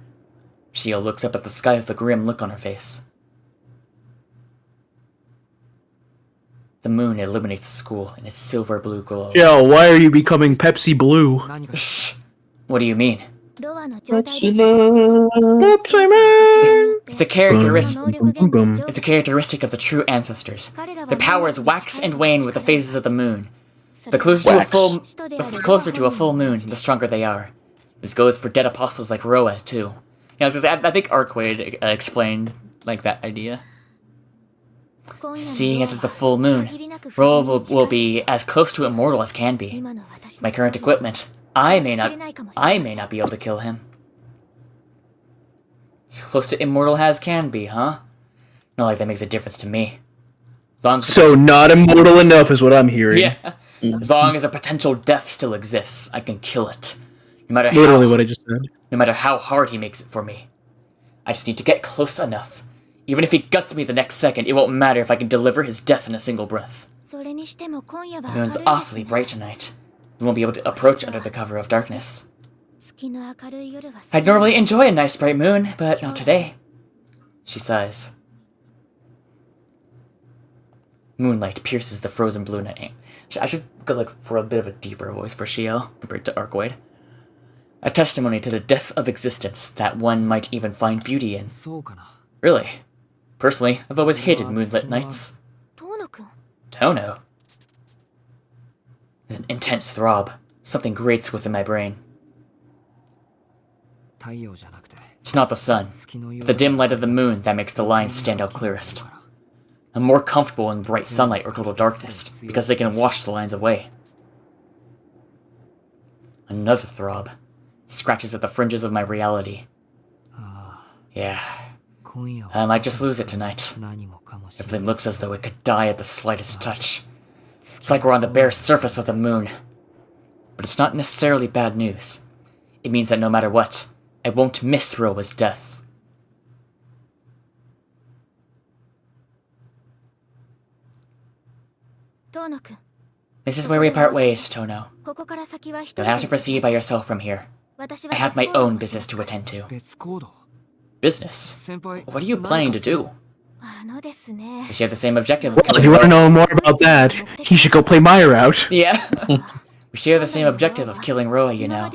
Shio looks up at the sky with a grim look on her face. The moon illuminates the school in its silver-blue glow. Yo, why are you becoming Pepsi Blue? Shh. What do you mean? Pepsi Man! It's a characteristic of the true ancestors. Their powers wax and wane with the phases of the moon. The closer to a full moon, the stronger they are. This goes for dead apostles like Roa, too. I think Arcade explained like that idea. Seeing as it's a full moon, Roa will be as close to immortal as can be. My current equipment, I may not be able to kill him. As close to immortal as can be, huh? Not like that makes a difference to me. So not immortal enough is what I'm hearing. Yeah. As long as a potential death still exists, I can kill it. Literally what I just said. No matter how hard he makes it for me. I just need to get close enough. Even if he guts me the next second, it won't matter if I can deliver his death in a single breath. The moon's awfully bright tonight. We won't be able to approach under the cover of darkness. I'd normally enjoy a nice bright moon, but not today. She sighs. Moonlight pierces the frozen blue night. I should go for a bit of a deeper voice for Shio compared to Arcade. A testimony to the depth of existence that one might even find beauty in. Really? Personally, I've always hated moonlit nights. Tono? There's an intense throb. Something grates within my brain. It's not the sun, but the dim light of the moon that makes the lines stand out clearest. I'm more comfortable in bright sunlight or total darkness, because they can wash the lines away. Another throb. Scratches at the fringes of my reality. Yeah. I might just lose it tonight. Everything looks as though it could die at the slightest touch. It's like we're on the bare surface of the moon. But it's not necessarily bad news. It means that no matter what, I won't miss Roa's death. This is where we part ways, Tono. You'll have to proceed by yourself from here. I have my own business to attend to. Business? What are you planning to do? We share the same objective. Well, if you want to know more about that, he should go play my route. Yeah. We share the same objective of killing Roa, you know.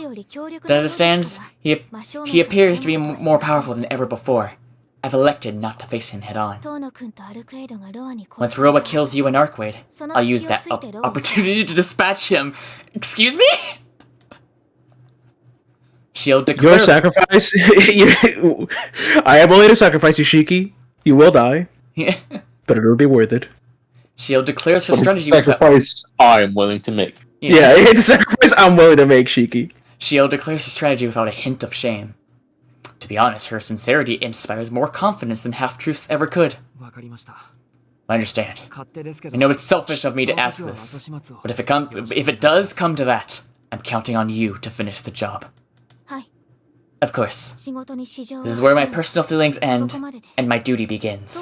But as it stands, he appears to be more powerful than ever before. I've elected not to face him head-on. Once Roa kills you and Arcade, I'll use that opportunity to dispatch him. Excuse me? Shield declares... Your sacrifice... I am willing to sacrifice you, Shiki. You will die. But it'll be worth it. Shield declares her strategy... sacrifice I'm willing to make. Yeah, it's a sacrifice I'm willing to make, Shiki. Shield declares her strategy without a hint of shame. To be honest, her sincerity inspires more confidence than half-truths ever could. I understand. I know it's selfish of me to ask this, but if it does come to that, I'm counting on you to finish the job. Of course. This is where my personal feelings end, and my duty begins.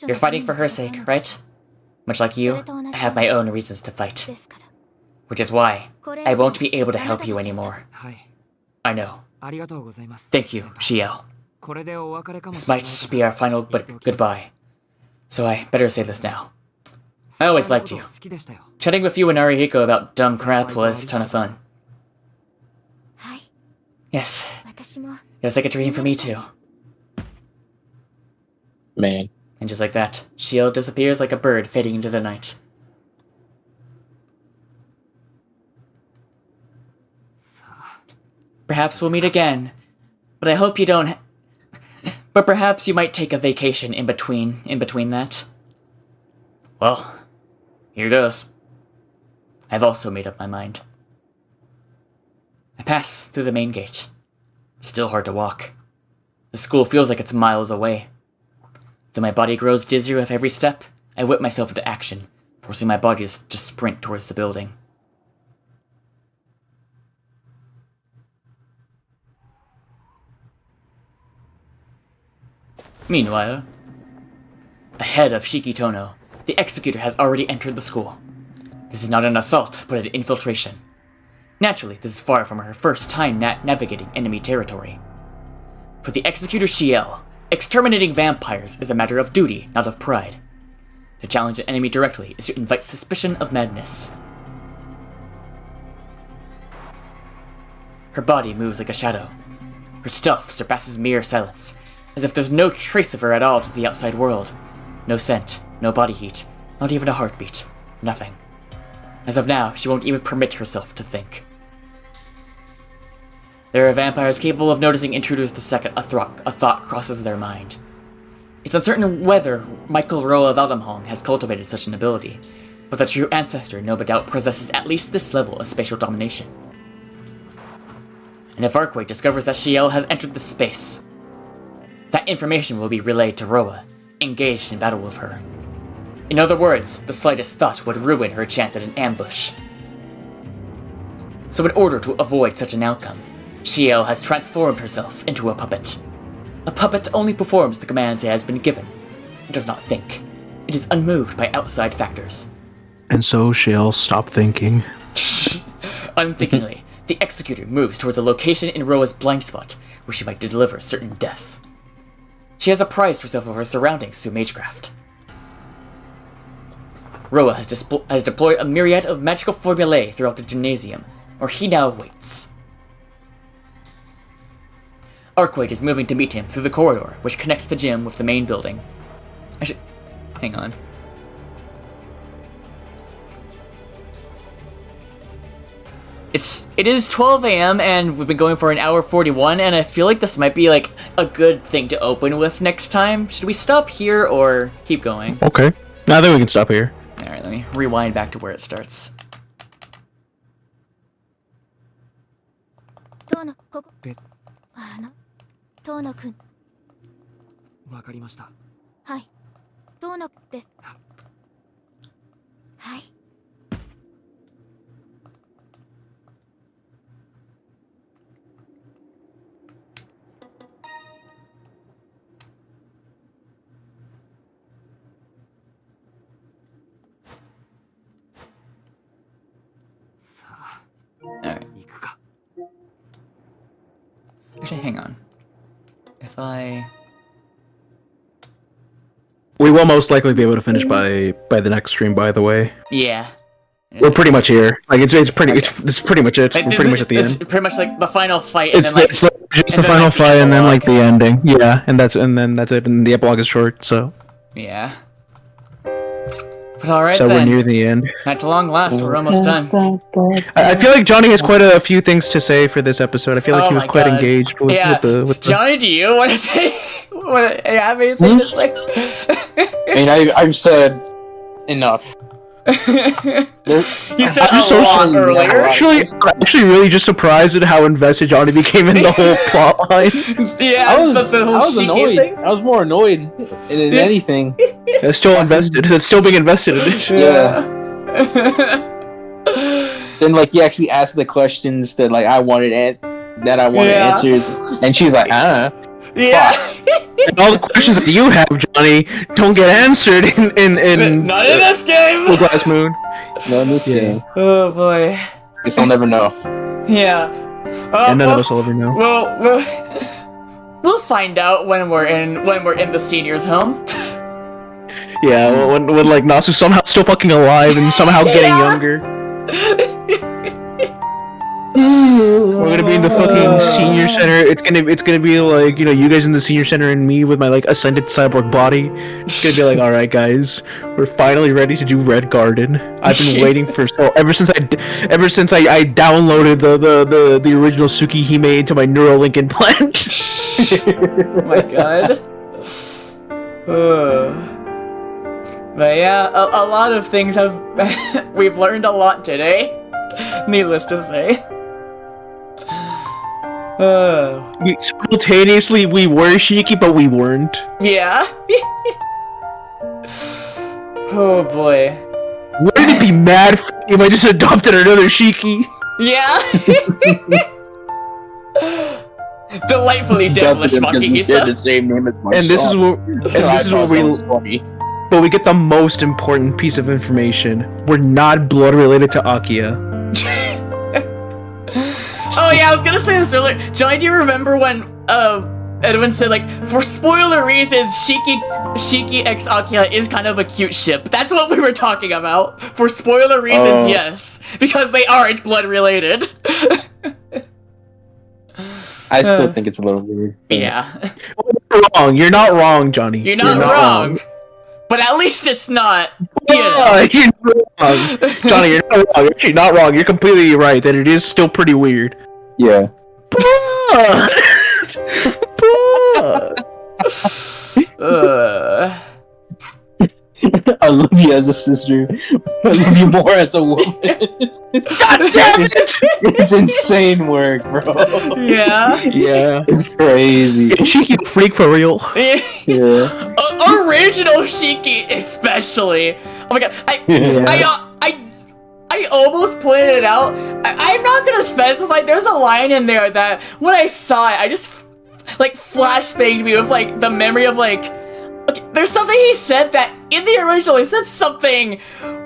You're fighting for her sake, right? Much like you, I have my own reasons to fight. Which is why I won't be able to help you anymore. I know. Thank you, Shio. This might be our final goodbye. So I better say this now. I always liked you. Chatting with you and Narihiko about dumb crap was a ton of fun. Yes, it was like a dream for me too. Man. And just like that, Shio disappears like a bird fading into the night. Perhaps we'll meet again, but I hope you don't... But perhaps you might take a vacation in between that. Well, here goes. I've also made up my mind. I pass through the main gate. It's still hard to walk. The school feels like it's miles away. Though my body grows dizzier with every step, I whip myself into action, forcing my body to sprint towards the building. Meanwhile, ahead of Shiki Tono, the Executor has already entered the school. This is not an assault, but an infiltration. Naturally, this is far from her first time navigating enemy territory. For the Executor Shiel, exterminating vampires is a matter of duty, not of pride. To challenge an enemy directly is to invite suspicion of madness. Her body moves like a shadow. Her stealth surpasses mere silence, as if there's no trace of her at all to the outside world. No scent, no body heat, not even a heartbeat. Nothing. As of now, she won't even permit herself to think. There are vampires capable of noticing intruders the second a thought crosses their mind. It's uncertain whether Michael Roa Valdemhong has cultivated such an ability, but the true ancestor no doubt possesses at least this level of spatial domination. And if Arkway discovers that Shiel has entered the space, that information will be relayed to Roa, engaged in battle with her. In other words, the slightest thought would ruin her chance at an ambush. So in order to avoid such an outcome, Shiel has transformed herself into a puppet. A puppet only performs the commands it has been given. It does not think. It is unmoved by outside factors. And so Shiel stopped thinking. Unthinkingly, the Executor moves towards a location in Roa's blind spot where she might deliver certain death. She has apprised herself of her surroundings through magecraft. Roa has deployed a myriad of magical formulae throughout the gymnasium, where he now waits. Arkwade is moving to meet him through the corridor which connects the gym with the main building. Hang on. It is 12 a.m. and we've been going for an hour 41, and I feel like this might be like a good thing to open with next time. Should we stop here or keep going? Okay. I think we can stop here. Alright, let me rewind back to where it starts. 遠野くん。わかりました。はい。遠野です。はい。さあ、Alright. 行くか。 Actually, hang on. If I... We will most likely be able to finish by the next stream, by the way. Yeah. We're pretty much here. Like it's pretty much it. We're pretty much at the end. It's pretty much like the final fight, and It's then like just the final fight, and then like the ending. Yeah, and that's it. And the epilogue is short, so. Yeah. But alright So then. we're near the end. At long last, we're almost done. I feel like Johnny has quite a few things to say for this episode. I feel like he was quite engaged with the. Johnny, do you want to take? Have anything to say? I mean, I've said enough. You said I'm a lot earlier. I'm actually really just surprised at how invested Johnny became in the whole plot line. Yeah, I was Shiki annoyed. thing. I was more annoyed than anything. It's still invested. It's still being invested in it. Yeah. Then like he actually asked the questions that like I wanted answers, and she's like, Yeah. And all the questions that you have, Johnny, don't get answered in Not in this game. Full Glass Moon. No, in this game. Oh boy. Guess I'll never know. Yeah. And none of us will ever know. We'll find out when we're in the seniors' home. Yeah, when like Nasu's somehow still fucking alive and somehow getting younger. We're gonna be in the fucking senior center. It's gonna be like, you know, you guys in the senior center and me with my like ascended cyborg body. It's gonna be like, all right, guys, we're finally ready to do Red Garden. I've been waiting for ever since I downloaded the original Tsukihime into my Neuralink implant. Oh my god. But yeah, a lot of things have we've learned a lot today. Needless to say. Simultaneously, we were Shiki, but we weren't. Yeah. Oh boy. Wouldn't it be mad if I just adopted another Shiki? Yeah. Delightfully devilish, Maki They're the Isa. same name as my And this is son. what, and this is what we. But we get the most important piece of information. We're not blood related to Akia. Oh yeah, I was gonna say this earlier. Johnny, do you remember when Edwin said like, for spoiler reasons, Shiki x Akia is kind of a cute ship? That's what we were talking about. For spoiler reasons, yes, because they aren't blood related. I still think it's a little weird. Yeah. You're not wrong, Johnny. You're not wrong. But at least it's not, you know. You're not wrong. Johnny, you're not wrong. You're actually not wrong. You're completely right that it is still pretty weird. Yeah. I love you as a sister. I love you more as a woman. God damn it! It's insane work, bro. Yeah. Yeah. It's crazy. Shiki the freak for real. Yeah. Original Shiki, especially. Oh my god, I almost pointed it out. I'm not gonna specify. There's a line in there that when I saw it, I just like flashbanged me with like the memory of like, okay, there's something he said that in the original he said something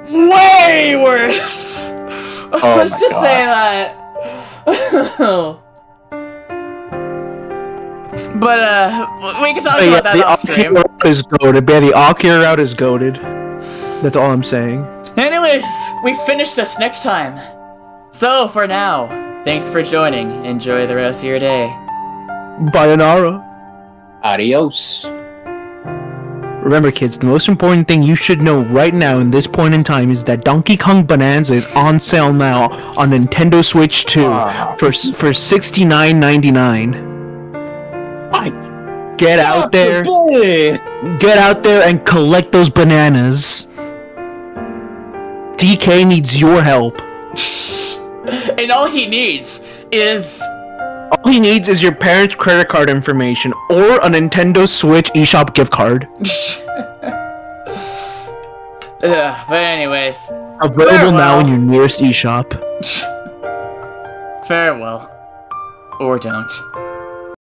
way worse. Let's just say that. But we can talk about that off stream. The Akia route is goated. The Akia route is goated. That's all I'm saying. Anyways, we finish this next time. So for now, thanks for joining. Enjoy the rest of your day. Sayonara. Adios. Remember, kids, the most important thing you should know right now in this point in time is that Donkey Kong Bonanza is on sale now on Nintendo Switch 2 for $69.99. Get out there. Get out there and collect those bananas. DK needs your help. And all he needs is your parents' credit card information or a Nintendo Switch eShop gift card. But anyways, available now in your nearest eShop. Farewell. Or don't.